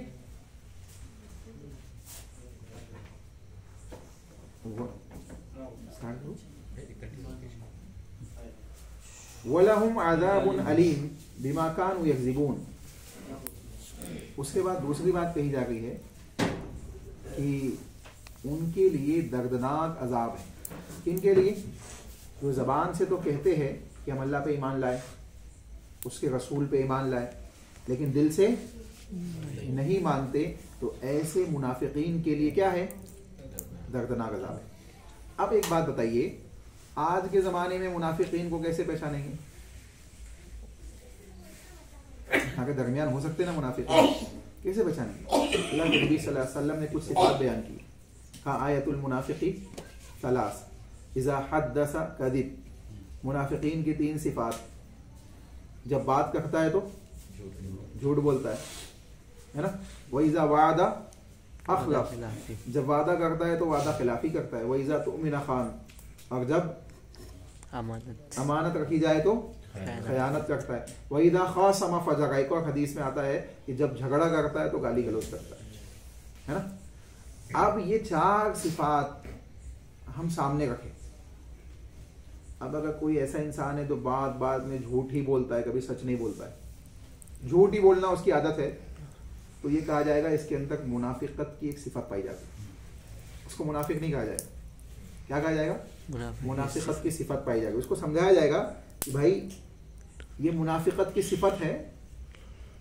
وَلَهُمْ عَذَابٌ أَلِيمٌ بِمَا كَانُوا يَكْذِبُونَ۔ اس کے بعد دوسری بات کہی جا رہی ہے کہ ان کے لیے دردناک عذاب ہے۔ کن کے لیے؟ جو زبان سے تو کہتے ہیں کہ ہم اللہ پہ ایمان لائے، اس کے رسول پہ ایمان لائے، لیکن دل سے نہیں مانتے، تو ایسے منافقین کے لیے کیا ہے؟ دردناک عذاب ہے۔ اب ایک بات بتائیے، آج کے زمانے میں منافقین کو کیسے پہچانیں گے؟ یہاں کے درمیان ہو سکتے نا منافقین، کیسے پہچانیں گے؟ اللہ کے نبی صلی اللہ علیہ وسلم نے کچھ صفات بیان کی، کہا آیت المنافقی ثلاث، اذا حدث کذب، منافقین کی 3 صفات، جب بات کرتا ہے تو جھوٹ بولتا ہے نا، وَإِذَا وَعَدَ اخلف، جب وعدہ کرتا ہے تو وعدہ خلافی کرتا ہے، وَإِذَا تُؤْمِنَ خان، اور جب امانت رکھی جائے تو خیانت کرتا ہے، وَإِذَا خَاصَمَ فَجَرَ، ایک اور حدیث میں آتا ہے کہ جب جھگڑا کرتا ہے تو گالی گلوچ کرتا ہے نا۔ اب یہ 4 صفات ہم سامنے رکھیں، اب اگر کوئی ایسا انسان ہے تو بات میں جھوٹ ہی بولتا ہے، کبھی سچ نہیں بولتا ہے، جھوٹ ہی بولنا اس کی عادت ہے، تو یہ کہا جائے گا اس کے اندر منافقت کی ایک صفت پائی جاتی ہے، اس کو منافق نہیں کہا جائے گا، کیا کہا جائے گا؟ منافقت کی صفت پائی جائے گی، اس کو سمجھایا جائے گا کہ بھائی یہ منافقت کی صفت ہے،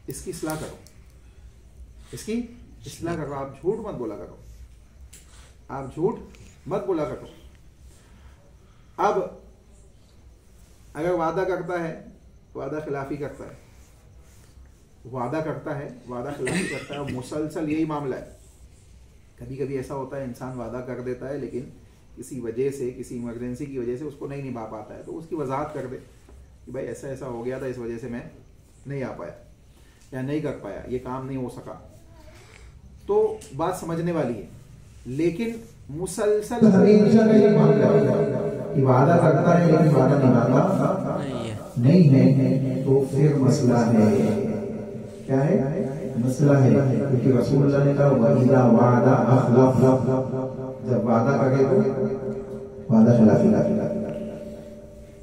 اس کی اصلاح کرو، اس کی اصلاح کرو، آپ جھوٹ مت بولا کرو، آپ جھوٹ مت بولا کرو۔ اب اگر وعدہ کرتا ہے، وعدہ خلافی کرتا ہے، وعدہ کرتا ہے، وعدہ خلافی کرتا ہے، اور مسلسل یہی معاملہ ہے۔ کبھی کبھی ایسا ہوتا ہے انسان وعدہ کر دیتا ہے لیکن کسی وجہ سے، کسی ایمرجنسی کی وجہ سے اس کو نہیں نبھا پاتا ہے، تو اس کی وضاحت کر دے کہ بھائی ایسا ایسا ہو گیا تھا، اس وجہ سے میں نہیں آ پایا یا نہیں کر پایا، یہ کام نہیں ہو سکا، تو بات سمجھنے والی ہے۔ لیکن مسلسل وعدہ کرتا ہے لیکن وعدہ نبھاتا نہیں ہے، تو پھر مسئلہ ہے، کیا ہے؟ مسئلہ ہے، کیونکہ رسول اللہ نے کہا وَإِذَا وَعَدَ أَخْلَفَ، جب وعدہ کرے تو وعدہ خلافی کرے۔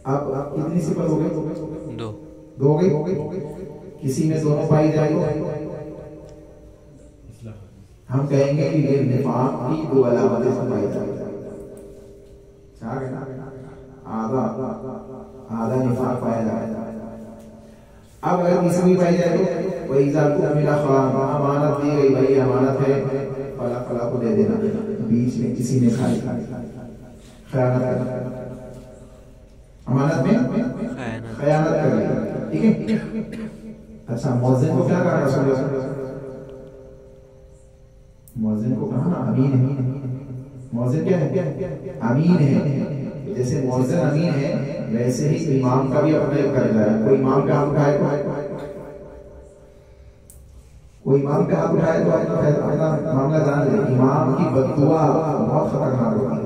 اب کتنی صفت ہو گئی؟ 2 ہو گئی، کسی میں دونوں پائی جائے گی، ہم کہیں گے کہ یہ نفاق کی 2 علامتیں پائی جائے گی، آدھا نفاق پایا جائے گا۔ اب اگر تیسری پائی جائے تو وَإِذَا تُؤْمِنَ خَانَ، امانت دی گئی، بھائی امانت ہے فلاں فلاں کو دے دینا، بیچ میں کسی نے کھائی خیانت کرنا، امانت میں خیانت کرنا، ٹھیک ہے۔ اچھا مؤذن کو کیا کہا رسول اللہ؟ مؤذن کو کہا نا امین ہے، مؤذن کیا ہے؟ امین ہے۔ جیسے مؤذن امین ہے ویسے ہی امام کا بھی اپنا ایک درجہ ہے، کوئی امام پہ ہاتھ اٹھائے تو اپنا معاملہ جان لے، امام کی بد دعا بہت خطرناک ہوتی ہے،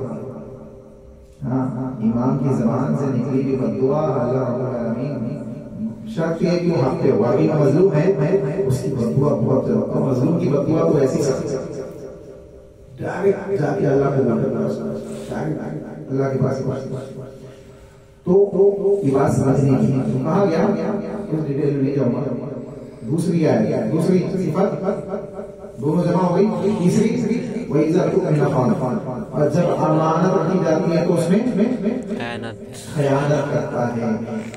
ہاں امام کی زبان سے نکلی ہوئی بد دعا اللہ رب العالمین، شرط یہ کہ وہ حق پہ ہوا، کہ مظلوم ہے اس کی بد دعا بہت ہے، مظلوم کی بد دعا تو ایسی سکتی ڈائریکٹ جا کے اللہ کو اللہ کے پاس تو یہ بات سمجھنے کی ہے۔ کہا گیا اس ڈیٹیل میں نہیں جاؤں گا، دوسری آئے، دوسری صفت دونوں جمع ہو گئی، تیسری وَإِذَا تُؤْمِنَ خَانَ، اور جب امانت رکھی جاتی ہے تو اس میں خیانت کرتا ہے۔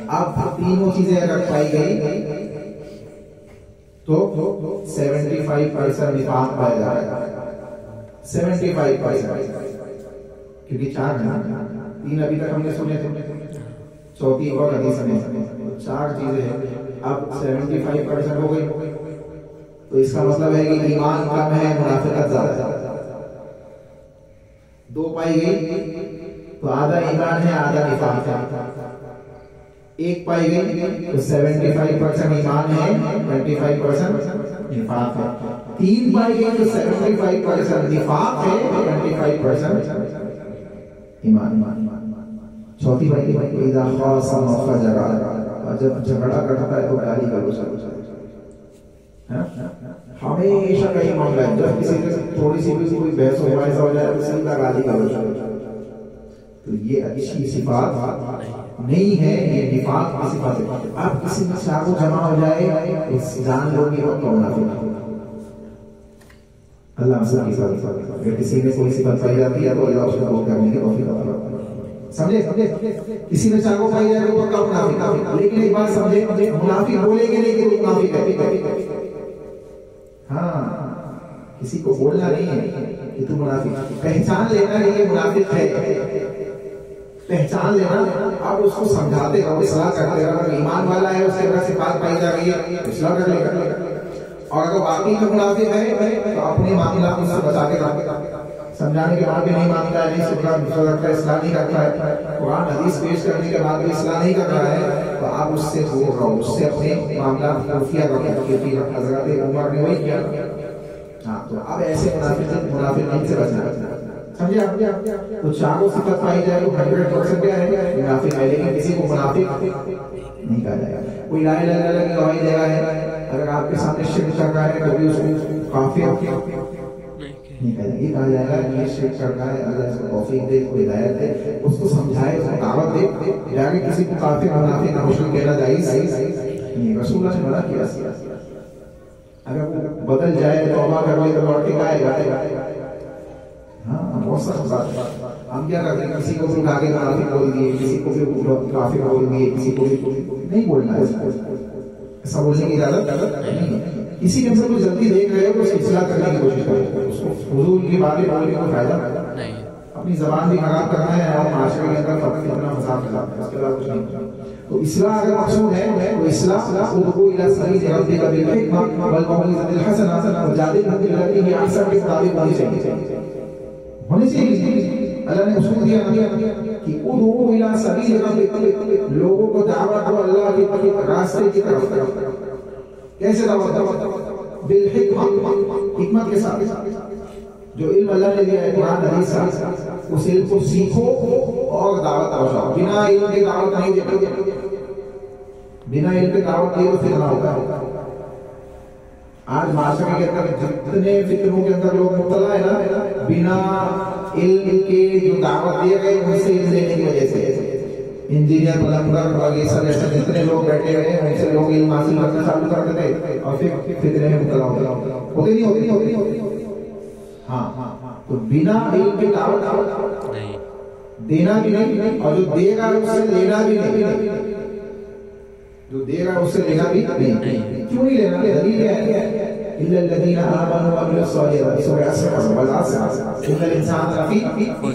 اب 3 چیزیں اگر پائی گئی تو 75% نفاق پایا جائے گا، 75%، کیونکہ 4 ہیں، 3 ابھی تک ہم نے سنے تھے، چوتھی اور حدیث میں 4 چیزیں ہیں، اب 75% ہو گئی، تو اس کا مطلب ہے کہ ایمان کم ہے منافقت زیادہ ہے. 2 پائی گئی تو آدھا ایمان ہے آدھا نفاق ہے. 1 پائی گئی تو 75% ایمان ہے 25% نفاق ہے. 3 پائی گئی تو 75% نفاق ہے 25% ایمان. 4 پائی گئی اذا خاصم فجر، جب جھگڑا کرتا ہے تو گالی گلوچ کرتا ہے. ہمیشہ کا یہ معاملہ ہے، جب کسی سے تھوڑی سی بھی کوئی بحث و مباحثہ ہو جائے تو سیدھا گالی گلوچ کرتا ہے. تو یہ اچھی صفات نہیں ہے، یہ نفاق کی صفات ہے. اب کسی میں چاروں جمع ہو جائے جان لو کہ وہ منافق ہے. اللہ مسئلہ کی صفات، اگر کسی میں کوئی صفت پائی جاتی ہے تو اللہ اس کو کرنے کے توفیق عطا فرمائے. سمجھے؟ کسی میں چاروں پائی جائے تو پکا منافق ہے. لیکن ایک بات سمجھے، منافق بولیں گے نہیں کہ وہ منافق ہے. ہاں، کسی کو بولنا نہیں ہے کہ تو منافق، پہچان لینا نہیں ہے منافق ہے، پہچان لینا. اب اس کو سمجھاتے رہو، اصلاح کرتے رہو. ایمان والا ہے، اس کے اندر صفات پائی جا رہی ہے، اصلاح کر لے گا. اور اگر واقعی میں منافق ہے تو اپنے معاملات سے بچا کے رکھے. سمجھانے کے بعد بھی نہیں مانتا ہے، نہیں سنتا، دوسرا رکھتا ہے، اصلاح نہیں کرتا ہے، قرآن حدیث پیش کرنے کے بعد بھی اصلاح نہیں کر رہا ہے، تو آپ اس سے دور رہو، اس سے اپنے معاملات خفیہ رکھیں. حضرت عمر نے وہی کیا. ہاں، تو اب ایسے منافقین سے بچنا. سمجھے آپ؟ تو چاروں صفت پائی جائے تو 100% کیا ہے؟ منافق ہے. لیکن کسی کو منافق نہیں کہا جائے گا. کوئی لا الہ الا اللہ کی گواہی دے رہا ہے، اگر آپ کے سامنے شرک کر رہا ہے تو بھی اس کو کافر نہیں کہا جائے گا. یہ کہا جائے گا کہ یہ شرک کر رہا ہے، اللہ اس کو توفیق دے، اس کو ہدایت دے، اس کو سمجھائے، اس کو دعوت دے. جاکے کسی کو کافر منافق نہ مشرک کہنا جائز نہیں. رسول اللہ نے منع کیا. اگر وہ بدل جائے توبہ کر لے تو لوٹ کے آئے گا. ہاں، بہت سخت بات ہے. ہم کیا کرتے ہیں، کسی کو بھی اٹھا کے منافق بول دیے، کسی کو بھی کافر بول دیے، کسی کو بھی نہیں بولنا ہے. ایسا بولنے کی اجازت نہیں ہے. کسی کے اندر کوئی غلطی دیکھ رہے ہو تو اس کی اصلاح کرنے کی کوشش کرو. اس کو فضول کی باتیں بولنے کا فائدہ نہیں. اپنی زبان بھی خراب کرنا ہے اور معاشرے کے اندر فتنہ فساد کرنا ہے، اس کے بعد کچھ نہیں. تو اصلاح اگر مقصود ہے تو اصلاح ادعو الی سبیل ربک بالحکمہ والموعظۃ الحسنہ وجادلہم بالتی ہی احسن کے مطابق ہونی چاہیے. اللہ نے اصول دیا کہ ادعو الی سبیل ربک، لوگوں کو دعوت دو اللہ کے راستے کی طرف. کیسے دعوت دو؟ بالحکمہ، حکمت کے ساتھ. جو علم اللہ نے دیا ہے قرآن حدیث سے، اس علم کو سیکھو اور دعوت پہنچاؤ. بنا علم کے دعوت نہیں دیتے. بنا علم کے دعوت دیے تو فتنہ ہوتا ہے. آج معاشرے کے اندر جتنے فتنوں کے اندر لوگ مبتلا ہے نا، بنا علم کے جو دعوت دیے گئے ان سے علم لینے کی وجہ سے. انجینئر، پلمبر وغیرہ ایسے جتنے لوگ بیٹھے ہوئے ہیں ان سے لوگ علم حاصل کرنا چالو کر دیتے اور پھر فتنے میں مبتلا ہوتے نہیں. ہاں، تو بنا علم کے دعوت دینا بھی نہیں، اور جو دے گا اس سے لینا بھی نہیں. جو دے گا اس سے لینا بھی نہیں. کیوں نہیں لینا؟ دلیل ہے الا الذين امنوا وعملوا الصالحات، سورہ العصر والعصر ان الانسان لفی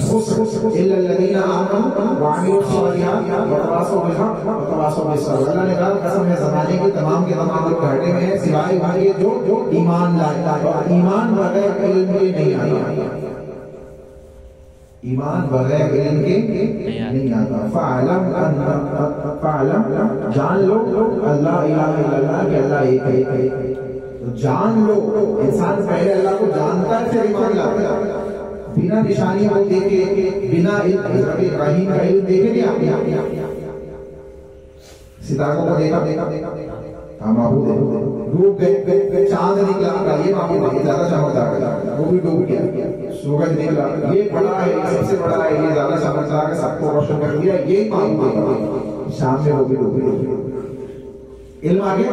خسر الا الذين امنوا وعملوا الصالحات وتواصوا بالحق وتواصوا بالصبر. اللہ نے کہا قسم ہے زمانے کے تمام لوگ گھاٹے میں ہیں سوائے ان کے جو ایمان لائے. اور ایمان بغیر علم کے نہیں آتا. ایمان بغیر علم کے نہیں آتا. فعلم جان لو اللہ الہ الا اللہ کہ اللہ ایک ہے. تو جان لو. انسان پہلے اللہ کو جانتا ہے پھر ایمان لاتا ہے. بنا نشانیوں کو دیکھے، بنا حضرت ابراہیم کا علم دیکھے نہیں آپ ستاروں کو دیکھا معبود ہے. ڈوب گئے، چاند نکلا، یہ معبود ہے، زیادہ چمکدار ہے، وہ بھی ڈوب گیا. سورج نکلا، یہ بڑا ہے، سب سے بڑا ہے، یہ زیادہ چمکدار ہے، سب کو روشن کر دیا، یہ معبود ہے. شام میں وہ بھی ڈوب گیا. علم آگے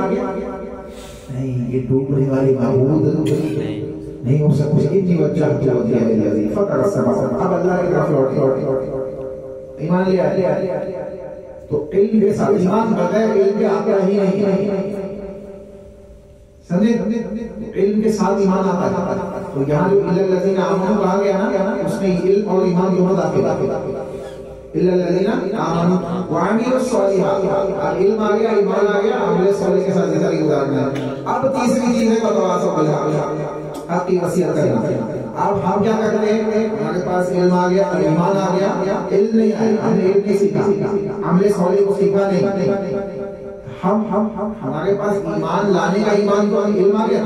نہیں، یہ ڈوبنے والی معبود نہیں ہو سکتی. انی وجہت وجہی للذی فطر السماوات. اب اللہ کی طرف لوٹ ایمان لیا. تو علم کے ساتھ، ایمان بغیر علم کے آتا ہی نہیں. سمجھے؟ علم کے ساتھ ایمان آتا ہے. تو یہاں جو الا الذین آمنوا کہا گیا نا، اس میں علم اور ایمان دونوں داخل. الا الذین آمنوا وعملوا الصالحات. علم آ گیا، ایمان آ گیا، عمل صالح کے ساتھ زندگی گزارنا ہے. اب تیسری چیز ہے وتواصوا بالحق، حق کی وصیت کرنا. اب ہم کیا کرتے ہیں؟ ہمارے پاس علم آ گیا، ایمان آ گیا، علم نہیں آیا، ہم نے علم نہیں سیکھا، عمل صالح کو سیکھا نہیں. ہم ہمارے پاس ایمان لانے کا ایمان تو علم آ گیا،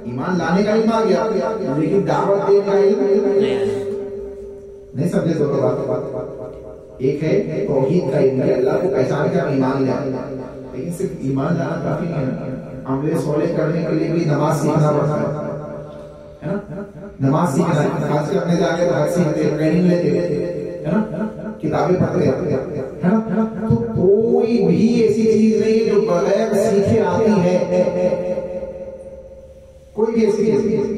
ایمان لانے کا علم آ گیا، لیکن دعوت دینے کا علم نہیں. سمجھے دو بات؟ ایک ہے توحید کا علم، اللہ کو پہچان کر ایمان لانا، لیکن صرف ایمان لانا کافی نہیں ہے. عمل صالح کرنے کے لیے بھی نماز سیکھنا پڑتا ہے نا. نماز سیکھنا ہے، خاص کر اپنے جا کے باہر سیکھتے، ٹریننگ لیتے ہے نا، کتابیں پڑھتے ہے نا. تو کوئی بھی ایسی چیز نہیں جو بغیر سیکھے آتی ہے. کوئی بھی ایسی چیز.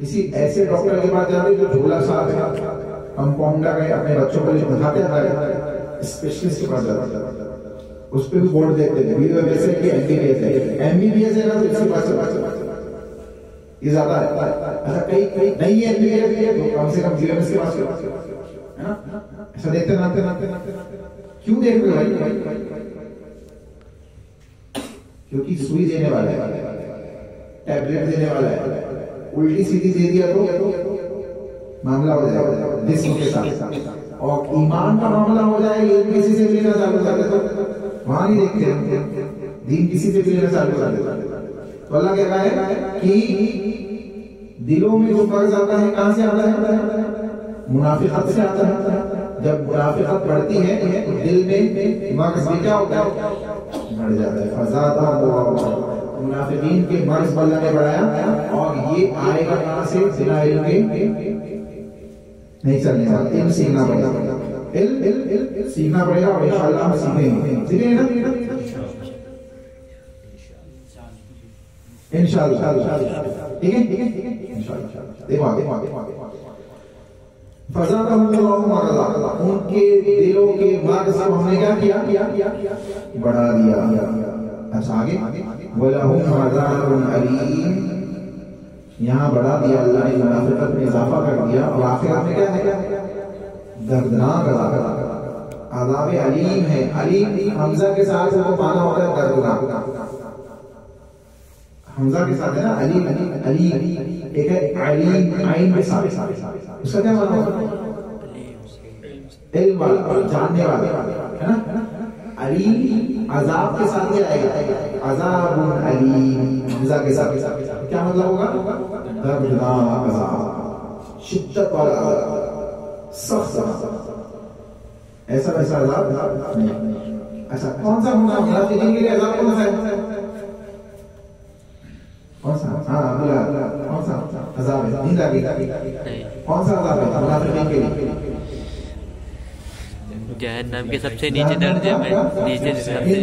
کسی ایسے ڈاکٹر کے پاس جاتے جو جھولا صاحب ہے، کمپاؤنڈر ہے، اپنے بچوں کو دکھاتے ہیں، اسپیشلسٹ کے پاس جاتے ہیں، اس پہ بھی بورڈ دیکھتے ہیں ویسے کہ ایم بی بی ایس ہے نا، تو اسی پاس یہ زیادہ ہے. اچھا کئی نہیں ہے تو کم سے کم جی ایم ایس کے پاس ہے نا. ایسا دیکھتے کیوں دیکھ رہے بھائی؟ کیونکہ سوئی دینے والا ہے، ٹیبلٹ دینے والا ہے، الٹی سیدھی دے دیا تو معاملہ ہو جائے گا جسم کے ساتھ. اور ایمان کا معاملہ ہو جائے گا، کسی سے لینا چالو کر دے تو وہاں نہیں دیکھتے ہیں، دین کسی سے لینا چالو کر دے. تو اللہ کہہ رہا ہے کہ دلوں میں جو فرض آتا ہے کہاں سے آتا ہے؟ منافقت سے آتا ہے. جب منافقت بڑھتی ہے تو دل میں مرض بھی کیا ہوتا ہے؟ بڑھ جاتا ہے. فزادہ منافقین کے مرض اللہ نے بڑھایا. اور یہ آئے گا کہاں سے؟ بنا علم کے نہیں چلنے والا. علم سیکھنا پڑے گا، علم سیکھنا پڑے گا، اور انشاءاللہ ہم سیکھیں گے نا انشاءاللہ. ٹھیک ہے انشاءاللہ. دیکھو آگے فزادہم اللہ مرضا، ان کے دلوں کے مرض کو ہم نے کیا کیا؟ بڑھا دیا. اچھا آگے وَلَهُمْ عَذَابٌ أَلِيمٌ، یہاں بڑھا دیا اللہ نے، منافقت میں اضافہ کر دیا. اور آخرت میں کیا ہے؟ دردناک عذاب علیم ہے. علیم حمزہ کے ساتھ وہ معنی ہوتا ہے دردناک. حمزہ کے ساتھ ہے نا علیم، علیم ایک ہے علیم عین کے ساتھ، اس کا کیا معنی ہوتا ہے؟ علم والا، جاننے والا ہے نا. علیم عذاب کے ساتھ کیا آئے گا؟ عذاب علیم حمزہ کے ساتھ. کیا مطلب ہوگا؟ دردناک عذاب، شدت والا عذاب، سخت عذاب. ایسا ویسا عذاب نہیں. اچھا کون سا ہونا منافقین کے لیے عذاب کون سا ہے؟ کون سا؟ ہاں بولا کون سا عذاب ہے؟ نیند آ گئی؟ کون سا عذاب ہے منافقین کے لیے؟ جہنم کے سب سے نیچے درجے میں، نیچے سے سب سے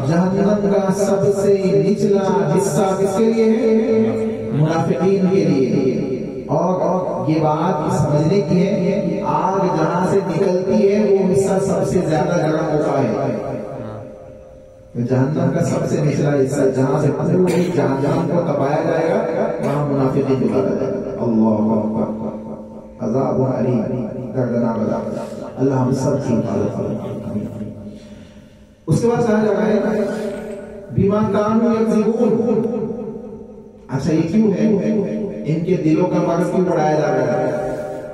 جہنم کا سب سے نچلا حصہ کس کے لیے ہے؟ منافقین کے لیے. اور یہ بات سمجھنے کی ہے، آگ جہاں سے نکلتی ہے وہ حصہ سب سے زیادہ گرم ہوتا ہے. جہنم کا سب سے نچلا حصہ جہاں سے پورے جہنم کو تپایا جائے گا وہاں منافقین کو ڈالا جائے گا. اللہ اکبر. عذاب علیم، دردناک عذاب. اللہ ہم سب کی حفاظت فرمائے. اس کے بعد کہا جا رہا ہے بما کانوا یکذبون. اچھا یہ کیوں ہے؟ ان کے دلوں کا مرض کیوں بڑھایا جا رہا ہے؟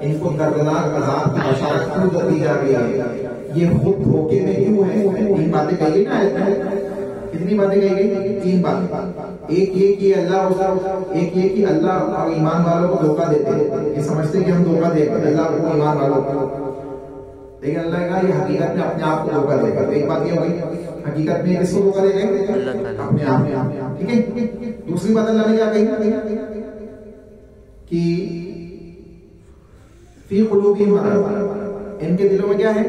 ان کو دردناک عذاب کی بشارت کیوں دی جا رہی ہے؟ یہ خود دھوکے میں کیوں ہے؟ تین باتیں کہی نا. کتنی باتیں کہی گئی؟ تین باتیں. ایک یہ کہ اللہ اور ایمان والوں کو دھوکہ دیتے ہیں. یہ سمجھتے کہ ہم دھوکہ دے گا اللہ کو، ایمان والوں کو، لیکن اللہ کا یہ حقیقت میں اپنے آپ کو دھوکہ دے گا. تو ایک بات یہ ہوگی حقیقت میں کس کو دھوکہ دے گا؟ اپنے آپ میں. ٹھیک ہے. دوسری بات اللہ نے کیا کہی کہ فی قلوبہم مرض، ان کے دلوں میں کیا ہے؟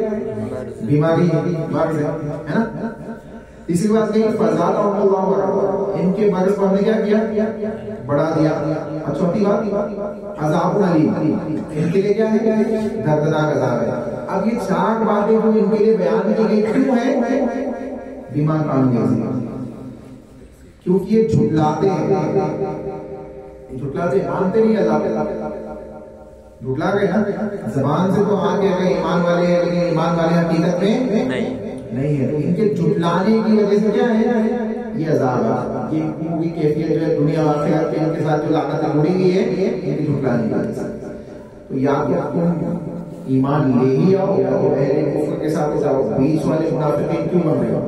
بیماری، مرض ہے نا. تیسری بات کہی فزادہم اللہ مرضا، ان کے مرض کو ہم نے کیا کیا؟ بڑھا دیا. اور چوتھی بات عذاب علیم، ان کے لیے کیا ہے؟ دردناک عذاب ہے. اب یہ چار باتیں جو ان کے لیے بیان کی گئی کیوں ہے؟ بما کانوا یکذبون، کیونکہ یہ جھٹلاتے ہیں، مانتے نہیں اللہ. جھٹلا گئے نا, زبان سے تو آگے گئے ایمان والے ہیں, لیکن ایمان والے حقیقت میں نہیں ہے. ان کے جھٹلانے کی وجہ سے کیا ہے یہ عذاب ہے. یہ پوری کیفیت جو ہے دنیا آخرت کے ان کے ساتھ جو لعنت جڑی ہوئی ہے ان کی جھٹلانے کی وجہ سے. تو یا تو تم ایمان لے ہی آؤ یا تو اہل کفر کے ساتھ جاؤ. بیچ والے منافقین کیوں بن رہے ہو؟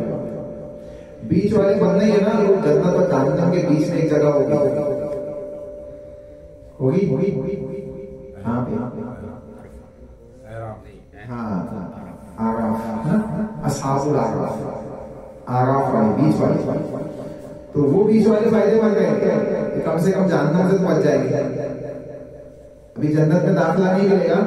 بیچ والے بننے ہیں نا, وہ جنت اور جہنم کے بیچ میں ایک جگہ ہوگی. ہاں اصحاب الاعراف, اعراف والے بیچ والے, تو وہ بیچ والے فائدے مند ہیں, کم سے کم جہنم سے تو بچ جائے گی. ابھی جنت میں داخلہ نہیں ملے گا,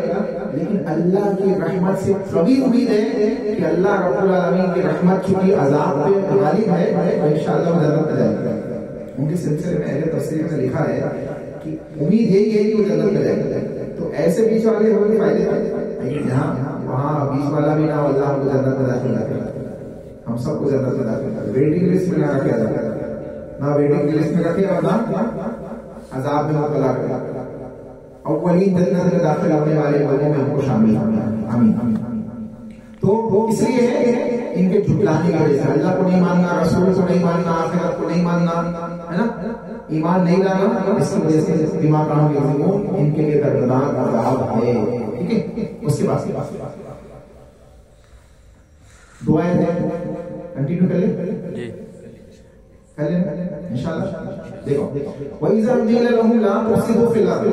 لیکن اللہ کی رحمت سے کبھی امید ہے کہ اللہ رب العالمین کی رحمت چونکہ عذاب پہ غالب ہے, انشاءاللہ وہ جنت میں جائے گا. ان کے سلسلے میں اہل تفسیر میں لکھا ہے کہ امید یہی ہے کہ وہ جنت میں جائے گا. تو ایسے بیچ والے ہمیں فائدے تھے, جہاں وہاں بیچ والا بھی نہ ہو, اللہ ہم کو جنت میں داخل کرے, ہم سب کو جنت میں داخل کرے. ویٹنگ لسٹ میں نہ رکھے جائے, نہ ویٹنگ لسٹ میں رکھے اور نہ عذاب میں مبتلا کرے. اولین جنت میں داخل ہونے والے لوگوں میں ہم کو شامل ہونا. آمین. تو اس لیے ہے ان کے جھٹلانے کی وجہ سے, اللہ کو نہیں ماننا, رسول کو نہیں ماننا, آخرت کو نہیں ماننا, ہے نا, ایمان نہیں لانا, اس کی وجہ سے دماغ کام کے ضمون ان کے لیے دردناک عذاب ہے. ٹھیک ہے, اس کے بعد دعائیں کنٹینیو کر لیں کر لیں انشاءاللہ. دیکھو وَإِذَا قِيلَ لَهُمْ لَا تُفْسِدُوا فِي الْأَرْضِ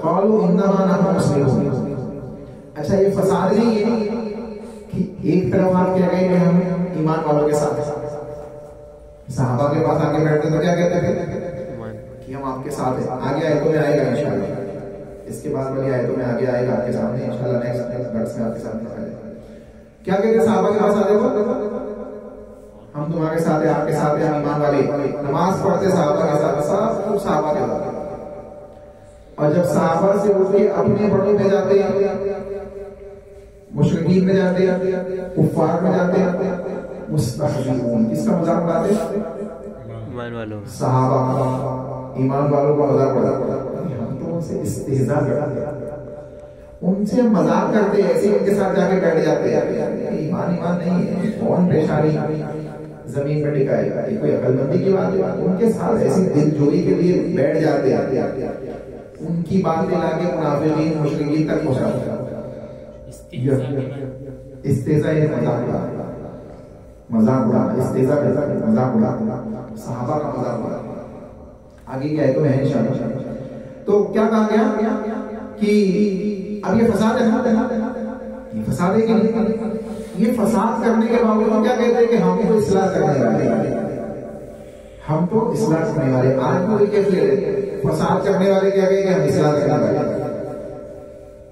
قَالُوا إِنَّمَا نَحْنُ مُصْلِحُونَ. اچھا یہ فساد نہیں ہے کہ ایک طرف آپ کہہ رہے ہیں ہم ایمان والوں کے ساتھ, صحابہ کے پاس آگے بیٹھتے تو کیا کہتے تھے کہ ہم آپ کے ساتھ ہیں. آگے آیتوں میں آئے گا انشاءاللہ, اس کے بعد والی آیتوں میں آگے آئے گا آپ کے سامنے انشاءاللہ. نیکسٹ درس میں آپ کے سامنے آئے گا. کیا کہتے ہیں صحابہ کے پاس آتے ہو, ہم تمہارے ساتھ ہیں, آپ کے ساتھ ہیں, ہم ایمان والے. نماز پڑھتے صحابہ کے ساتھ, سب صحابہ کے ساتھ. اور جب صحابہ سے اٹھ کے اپنے بڑوں میں جاتے ہیں, مشرکین میں جاتے ہیں, کفار میں جاتے ہیں, مستحزئون, کس کا مذاق اڑاتے ہیں؟ ایمان والوں, صحابہ ایمان والوں کا مذاق اڑاتے. ہم تو ان سے استہزاء کرتے ہیں, ان سے مذاق کرتے ہیں, ایسے ان کے ساتھ جا کے بیٹھ جاتے ہیں. ایمان نہیں ہے, کون پیشانی زمین پر ٹکائے گا, یہ کوئی عقل مندی کی بات ہے. ان کے ساتھ ایسی دل جوئی کے لیے بیٹھ جاتے ہیں, ان کی باتیں لا کے منافقین مشرکین تک پہنچاتے ہیں. استہزاء ہے, مذاق اڑانا, استہزاء کرنا, مذاق اڑانا, صحابہ کا مذاق اڑانا. آگے کیا ہے تو ہے انشاءاللہ. تو کیا کہا گیا کہ اب یہ فساد ہے نا, یہ فساد ہے کہ نہیں, یہ فساد کرنے کے باوجود کیا کہتے ہیں کہ ہم تو اصلاح کرنے والے, ہم تو اصلاح کرنے والے. آج پوری کیفیت فساد کرنے والے کیا کہیں کہ ہم اصلاح کرنے والے,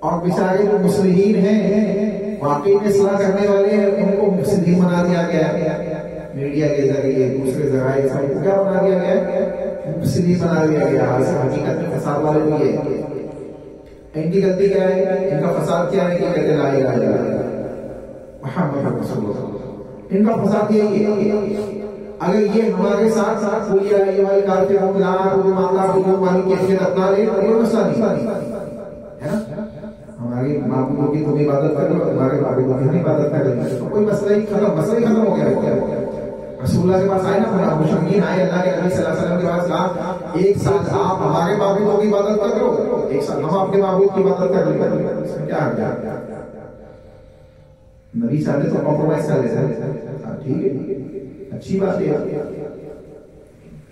اور بیچارے جو مصلحین ہیں واقعی میں اصلاح کرنے والے ہیں, ان کو مفسدین بنا دیا گیا ہے. میڈیا کے ذریعے, دوسرے ذرائع سے کیا بنا دیا گیا ہے, مفسدین بنا دیا گیا. حقیقت میں فساد والے بھی ہے. ان کی غلطی کیا ہے, ان کا فساد کیا ہے کہ کہتے لا الہ الا اللہ محمد رسول اللہ. ان کا فساد یہی ہے. اگر یہ ہمارے ساتھ ساتھ کوئی یہ والی کافروں لا وہ معاملہ کو والی کیفیت اپنا لے تو کوئی مسئلہ نہیں ہے نا. ہماری معبودوں کی تم عبادت کر لو, ہمارے معبودوں کی ہم عبادت کر لیں, تو کوئی مسئلہ ہی ختم, مسئلہ ہی ختم ہو گیا. رسول اللہ کے پاس آئے نا, مشرکین آئے اللہ کے نبی صلی اللہ علیہ وسلم کے پاس, کہا ایک ساتھ آپ ہمارے معبودوں کی عبادت کر لو, ایک ساتھ ہم آپ کے معبود کی عبادت کر لیں. اس میں کیا حرج ہے؟ نبی چاہتے تو کمپرومائز کر لیتے ہیں, ٹھیک ہے, اچھی بات ہے.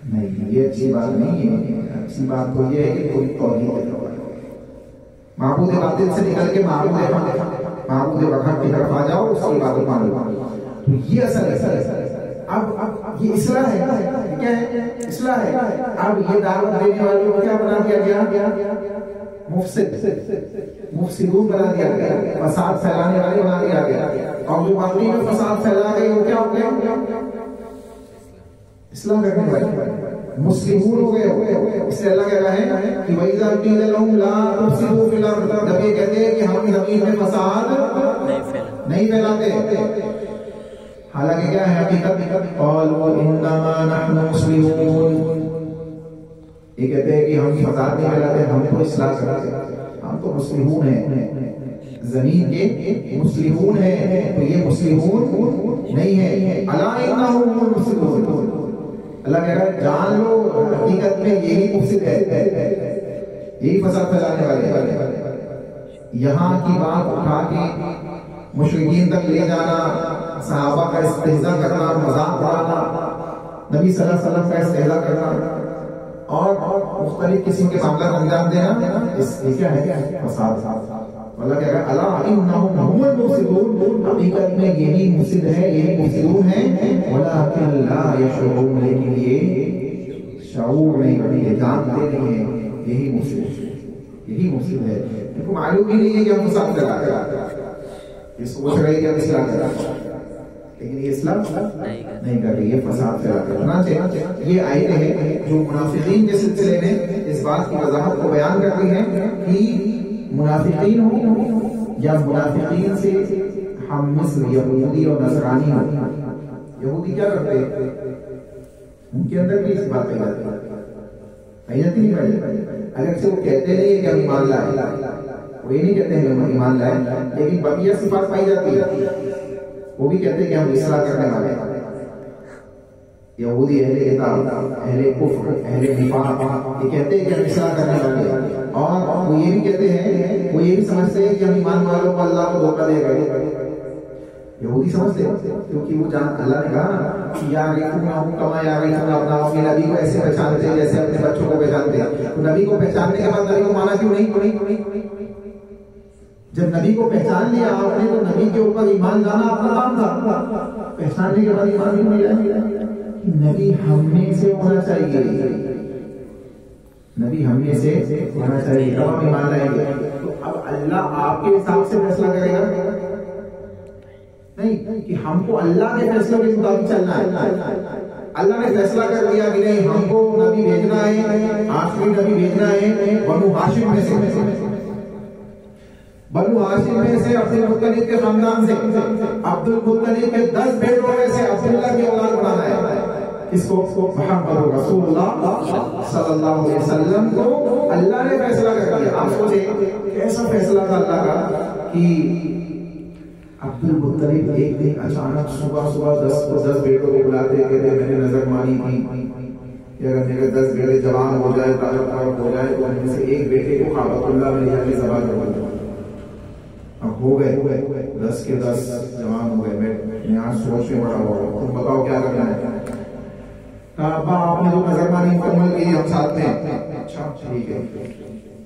نہیں, یہ اچھی بات نہیں ہے. اچھی بات تو یہ ہے کہ کوئی توحید ہے, معبود باطل سے نکل کے معبود وحید کی طرف آ جاؤ, اس کی عبادت مانو. تو یہ اصل ہے. اب یہ اصلاح ہے, کیا ہے اصلاح ہے. اب یہ دعوت دینے والوں کو کیا بنا دیا گیا, مفسدون بنا دیا گیا, فساد پھیلانے والے بنا دیا گیا. اور جو باقی میں فساد پھیلا گئے وہ کیا ہو گئے, اصلاح کرنے والے مسلمون ہو گئے. اس سے اللہ کہہ رہا ہے کہ وَإِذَا قِيلَ لَهُمْ لَا تُفْسِدُوا فِي الْأَرْضِ, جب یہ کہتے ہیں کہ ہم زمین میں فساد نہیں پھیلاتے, حالانکہ کیا ہے حقیقت, قالوا انما نحن مصلحون, یہ کہتے ہیں کہ ہم فساد نہیں پھیلاتے, ہم تو اصلاح کرتے ہیں, ہم تو مسلمون ہیں، زمین کے مسلمون ہیں، تو یہ مسلمون نہیں ہے. الا انہم هم المفسدون. اللہ کہہ رہا ہے جان لو حقیقت میں یہی مفسد ہے، یہی فساد پھیلانے والے. یہاں کی بات اٹھا کے مشرکین تک لے جانا، صحابہ کا استہزاء کرنا، مذاق اڑانا، نبی صلی اللہ علیہ وسلم کا استہزاء کرنا اور مختلف قسم کے معاملات انجام دینا، اس کیا ہے؟ فساد. اللہ کہہ رہا ہے الا انہم هم المفسدون. حقیقت میں یہی مفسد ہے، یہی مفسدون ہیں. ولکن لا یشعرون. لیکن یہ شعور نہیں رکھتے، جانتے نہیں ہیں یہی مفسد، یہی مفسد ہے. ان کو معلوم ہی نہیں ہے کہ ہم فساد کر رہے ہیں، یہ سوچ رہے ہیں کہ ہم اصلاح کر رہے ہیں، لیکن یہ اصلاح نہیں کر رہی، یہ فساد کر رہے ہیں. یہ آیتیں ہیں جو منافقین کے سلسلے میں اس بات کی وضاحت کو بیان کرتی ہیں کہ منافقین ہوں یا منافقین سے ہم مثل یہودی اور نصرانی ہوں. یہودی کیا کرتے ہیں؟ ان کے اندر بھی اس بات پہ جاتی نہیں. اگر سے وہ کہتے نہیں کہ ہم ایمان لائے، وہ یہ نہیں کہتے ہیں کہ ہم ایمان لائے، لیکن بقیہ صفات پائی جاتی ہے. وہ بھی کہتے ہیں کہ ہم اصلاح کرنے والے ہیں. یہودی اہل کتاب، اہل کفر، اہل نفاق، یہ کہتے ہیں کہ ہم اصلاح کرنے والے ہیں. اور وہ یہ بھی کہتے ہیں، وہ یہ بھی سمجھتے ہیں کہ ہم ایمان والوں کو اللہ کو دھوکہ دے گئے. یہودی سمجھتے ہیں کیونکہ وہ جان اللہ نے کہا کہ یا ریتون کما یا ریتون اپنا اپنے نبی کو ایسے پہچانتے ہیں جیسے اپنے بچوں کو پہچانتے ہیں. تو نبی کو پہچاننے کے بعد نبی کو مانا کیوں نہیں؟ جب نبی کو پہچان لیا آپ نے تو نبی کے اوپر ایمان لانا اپنا کام تھا. پہچاننے کے بعد ایمان کیوں نہیں لایا؟ نبی ہم میں سے ہونا چاہیے، نبی ہم میں سے ہونا چاہیے تب ہم ایمان لائیں گے. تو اب اللہ آپ کے حساب سے فیصلہ کرے گا نہیں کہ ہم کو اللہ کے فیصلے کے مطابق چلنا ہے. اللہ نے فیصلہ کر دیا کہ نہیں ہم کو نبی بھیجنا ہے، آخری نبی بھیجنا ہے بنو ہاشم میں سے، بنو ہاشم میں سے عبد المطلب کے خاندان سے، عبد المطلب کے 10 بیٹوں میں سے عبداللہ کی اولاد بنانا ہے. اس کو محمد رسول اللہ صلی اللہ علیہ وسلم کو اللہ نے فیصلہ کر دیا. آپ سوچیں کیسا فیصلہ تھا اللہ کا کہ عبد المطلب ایک دن اچانک صبح 10 بیٹوں کو بلاتے کہتے میں نے نظر مانی تھی کہ اگر میرے 10 بیٹے جوان ہو جائے، طاقتور ہو جائے تو ان میں سے ایک بیٹے کو کعبۃ اللہ میں لے جا کے ذبح کر دوں. اب ہو گئے 10 کے 10 جوان ہو گئے. میں آج سوچ میں بڑا ہوا، تم بتاؤ کیا کرنا ہے؟ ابا آپ نے جو نظر مانی مکمل کی ہم ساتھ میں. اچھا ٹھیک ہے.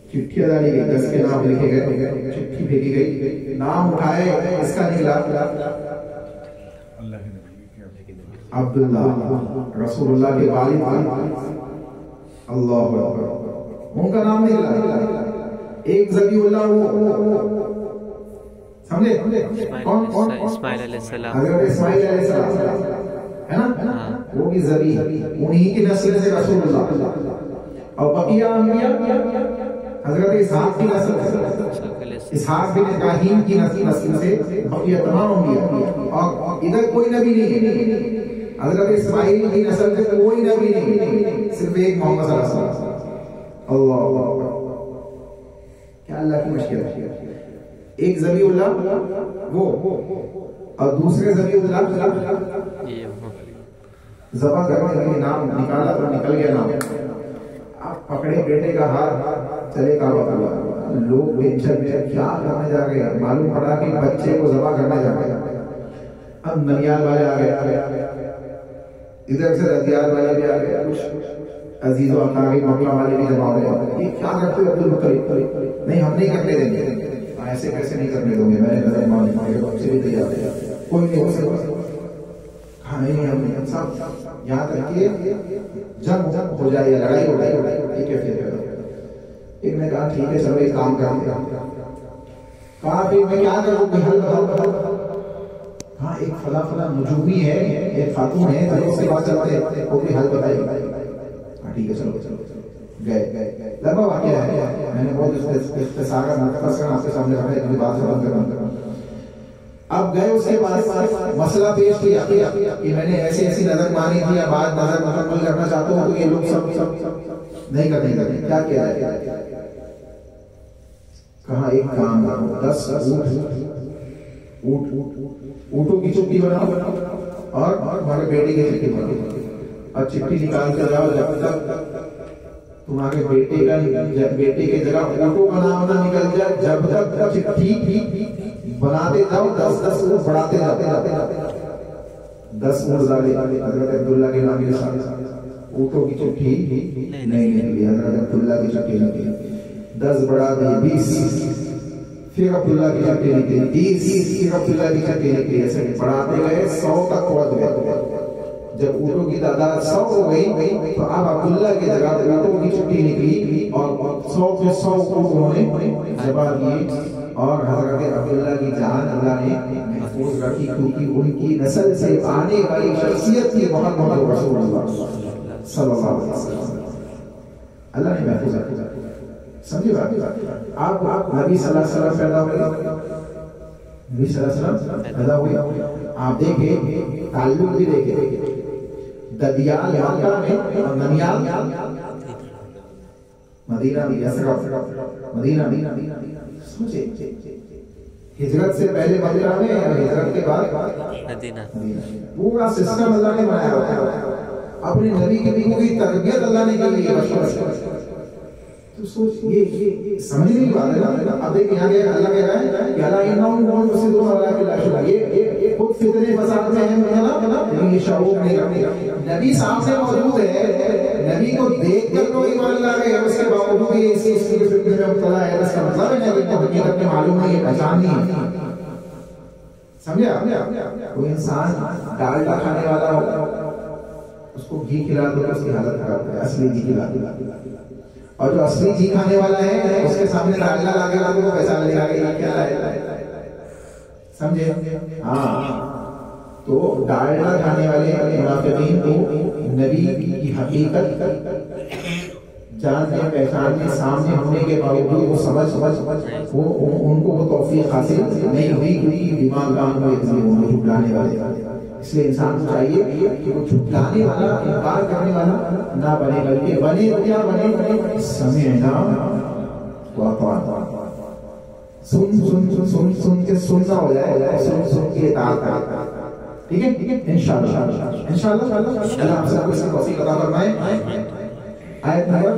چٹھی ڈالی گئی، 10 کے نام لکھے گئے، چٹھی بھیجی گئی، نام اٹھائے، اس کا نکلا عبداللہ رسول اللہ کے والد. اللہ اکبر، ان کا نام نکلا. ایک ذبیح اللہ وہ سمجھے کون؟ اسماعیل علیہ السلام، حضرت اسماعیل علیہ السلام ہے نا، وہ بھی ذبیح، انہی کی نسل سے رسول اللہ. اور بقیہ انبیاء حضرت اسحاق کی نسل سے، اسحاق بن ابراہیم کی نسل سے بقیہ تمام انبیاء. اور ادھر کوئی نبی نہیں، حضرت اسماعیل کی نسل سے کوئی نبی نہیں، صرف ایک محمد صلی اللہ علیہ وسلم. اللہ کیا اللہ کی مشکل ہے. ایک ذبیح اللہ وہ اور دوسرے ذبیح اللہ ذبح کرنے کے نام نکالا تو نکل گیا نام. آپ پکڑے بیٹے کا ہاتھ چلے گا لوگ کیا کرنے جا رہے ہیں، معلوم پڑا کہ بچے کو ذبح کرنے جا رہے ہیں. اب ننیال والے آ گئے، ادھر سے رضیات والے بھی آ گئے، کچھ عزیز و اقارب مکہ والے بھی جمع ہو گئے. یہ کیا کرتے ہو عبد المطلب؟ نہیں ہم نہیں کرنے دیں گے. ایسے کیسے نہیں کرنے دوں گے، میں نے نظر مانی سے بھی تیار ہے، کوئی نہیں ہو سکتا. ہاں نہیں ہم نے سب یہاں تک کہ جنگ ہو جائے یا لڑائی ہو جائے، یہ کیفیت ہے. ایک نے کہا ٹھیک ہے چلو ایک کام کرتے ہیں. کہا پھر میں کیا کروں، کوئی حل بتاؤ. ہاں ایک فلاں فلاں نجومی ہے، ایک خاتون ہے، چلو اس کے بعد چلتے ہیں، وہ بھی حل بتائے. ہاں ٹھیک ہے چلو گئے. لمبا واقعہ ہے، میں نے بہت اختصار مختصر آپ کے سامنے رکھا ہے، اپنی بات ختم کرنا. اب گئے اس کے پاس مسئلہ پیش کیا کہ میں نے ایسی نظر مانی تھی، اب آج نظر مکمل کرنا چاہتا ہوں تو یہ لوگ سب نہیں کرتے. کیا کیا جائے؟ کہا ایک کام کرو 10 اونٹوں کی چٹھی بناؤ اور ہمارے بیٹے کی چٹھی بناؤ اور چٹھی نکال کر جاؤ جب تک تمہارے بیٹے کے جگہ اونٹوں کا نام نہ نکل جائے جب تک چٹھی بناتے جاؤ 10 اونٹ بڑھاتے جاتے 10 اونٹ ڈالے حضرت عبداللہ کے نام کے ساتھ اونٹوں کی چٹھی نہیں نکلی حضرت عبداللہ کی چٹھی نکلی 10 بڑھا دی 20 پھر عبداللہ کی چٹھی نکلی 30 پھر عبداللہ کی چٹھی نکلی ایسے بڑھاتے گئے 100 تک پہنچ گئے جب اونٹوں کی تعداد 100 ہو گئی تو اب عبداللہ کی جگہ اونٹوں کی چٹھی نکلی اور 100 پہ 100 اونٹ انہوں نے ذبح کیے اور حضرت عبداللہ کی جان اللہ نے محفوظ رکھی کیونکہ ان کی نسل سے آنے والی شخصیت کی محمد رسول اللہ صلی اللہ علیہ وسلم اللہ نے محفوظ رکھی سمجھے بات آپ نبی صلی اللہ علیہ وسلم پیدا ہوئے نبی صلی اللہ علیہ وسلم پیدا ہوئے آپ دیکھیں تعلق بھی دیکھیں ددیال مکہ میں اور نمیال مدینہ میں مدینہ سوچے ہجرت سے پہلے مکہ میں اور ہجرت کے بعد مدینہ پورا سسٹم اللہ نے بنایا ہوا ہے اپنے نبی کی پوری تربیت اللہ نے کی ہے تو سوچ یہ سمجھنے کی بات ہے اب دیکھ یہاں کہ اللہ کہہ رہا ہے کہ اللہ انہم قوم فسدون ولا لا شبہ یہ خود فتنے فساد میں ہیں لیکن یہ شعور نہیں رکھتے نبی سامنے موجود ہے نبی کو دیکھ کر تو ایمان لا رہے ہیں اس کے باوجود یہ اس کی فتنے میں مبتلا ہے اس کا مطلب ہے کہ حقیقت میں معلوم ہے یہ پہچان نہیں ہے سمجھا کوئی انسان ڈالڈا کھانے والا ہو اس کو گھی کھلا دو اس کی حالت خراب ہے اصلی گھی کھلا دو اور جو اصلی گھی کھانے والا ہے اس کے سامنے ڈالڈا لاگے گا تو پہچان لے گا کہ یہ کیا ہے سمجھے ہاں تو ڈالڈا کھانے والے منافقین کو نبی کی حقیقت جاننے پہچاننے سامنے ہونے کے باوجود وہ سمجھ ان کو وہ توفیق حاصل نہیں ہوئی کیونکہ دماغ کام میں جھٹلانے والے اس لیے انسان کو چاہیے کہ وہ جھٹلانے والا انکار کرنے والا نہ بنے بلکہ بنے کیا بنے سمعنا واطعنا سن کے سننا ہو جائے سن کے اطاعت ٹھیک ہے انشاءاللہ اللہ ہم سب کو اس کی توفیق عطا فرمائے آیت نمبر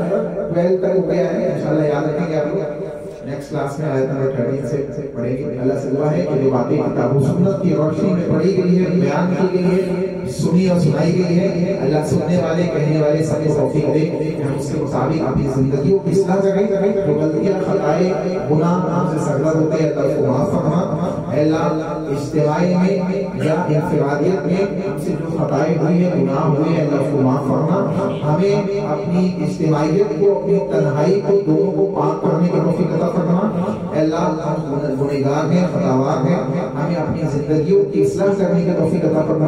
12 تک ہو گیا ہے انشاءاللہ یاد رکھیں گے آپ لوگ نیکسٹ کلاس میں آیت نمبر 13 سے پڑھیں گے اللہ سے دعا ہے کہ جو باتیں کتاب و سنت کی روشنی میں پڑھی گئی ہے بیان کی گئی ہے سنی اور سنائی گئی ہے اللہ سننے والے کہنے والے سب کو توفیق دے کہ ہم اس کے مطابق اپنی زندگیوں کی اصلاح کریں جو غلطیاں خطائیں گناہ ہم سے سرزد ہوتے ہیں اللہ کو معاف فرما اے اللہ اجتماعی میں یا انفرادیت میں ہم سے جو خطائیں ہوئی ہیں گناہ ہوئے ہیں اللہ کو معاف فرما ہمیں اپنی اجتماعیت کو اپنی تنہائی کو دونوں کو پاک کرنے کی توفیق عطا فرما اے اللہ ہم گنہگار ہیں خطاوار ہیں ہمیں اپنی زندگیوں کی اصلاح کرنے کی توفیق عطا فرما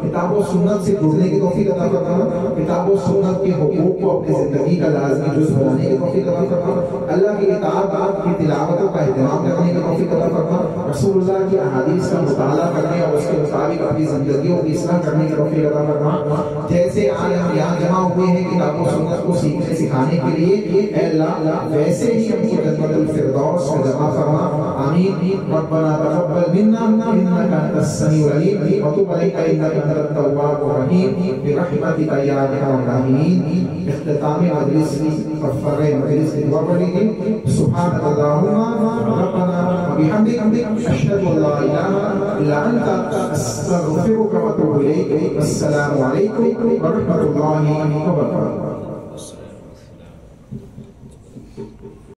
کتاب و سنت سے جڑنے کی توفیق عطا فرما کتاب و سنت کے حقوق کو اپنی زندگی کا لازمی جز بنانے کی توفیق عطا فرما اللہ کی کتاب کی تلاوتوں کا اہتمام کرنے کی توفیق عطا فرما رسول اللہ کی احادیث کا مطالعہ کرنے اور اس کے مطابق اپنی زندگیوں کی اصلاح کرنے کی توفیق عطا فرما جیسے آج ہم یہاں جمع ہوئے ہیں کتاب و سنت کو سیکھنے سکھانے کے لیے اے اللہ ویسے ہی ہم کو جنت الفردوس میں جمع فرما آمین ربنا تقبل منا انك انت السميع العليم وتب علينا انك انت التواب الرحيم برحمتك يا ارحم الراحمين اختتام مجلس فرفر مجلس دعا پڑھیں گے سبحانك اللهم ربنا وبحمدك اشهد ان لا اله الا انت استغفرك واتوب اليك السلام عليكم ورحمه الله وبركاته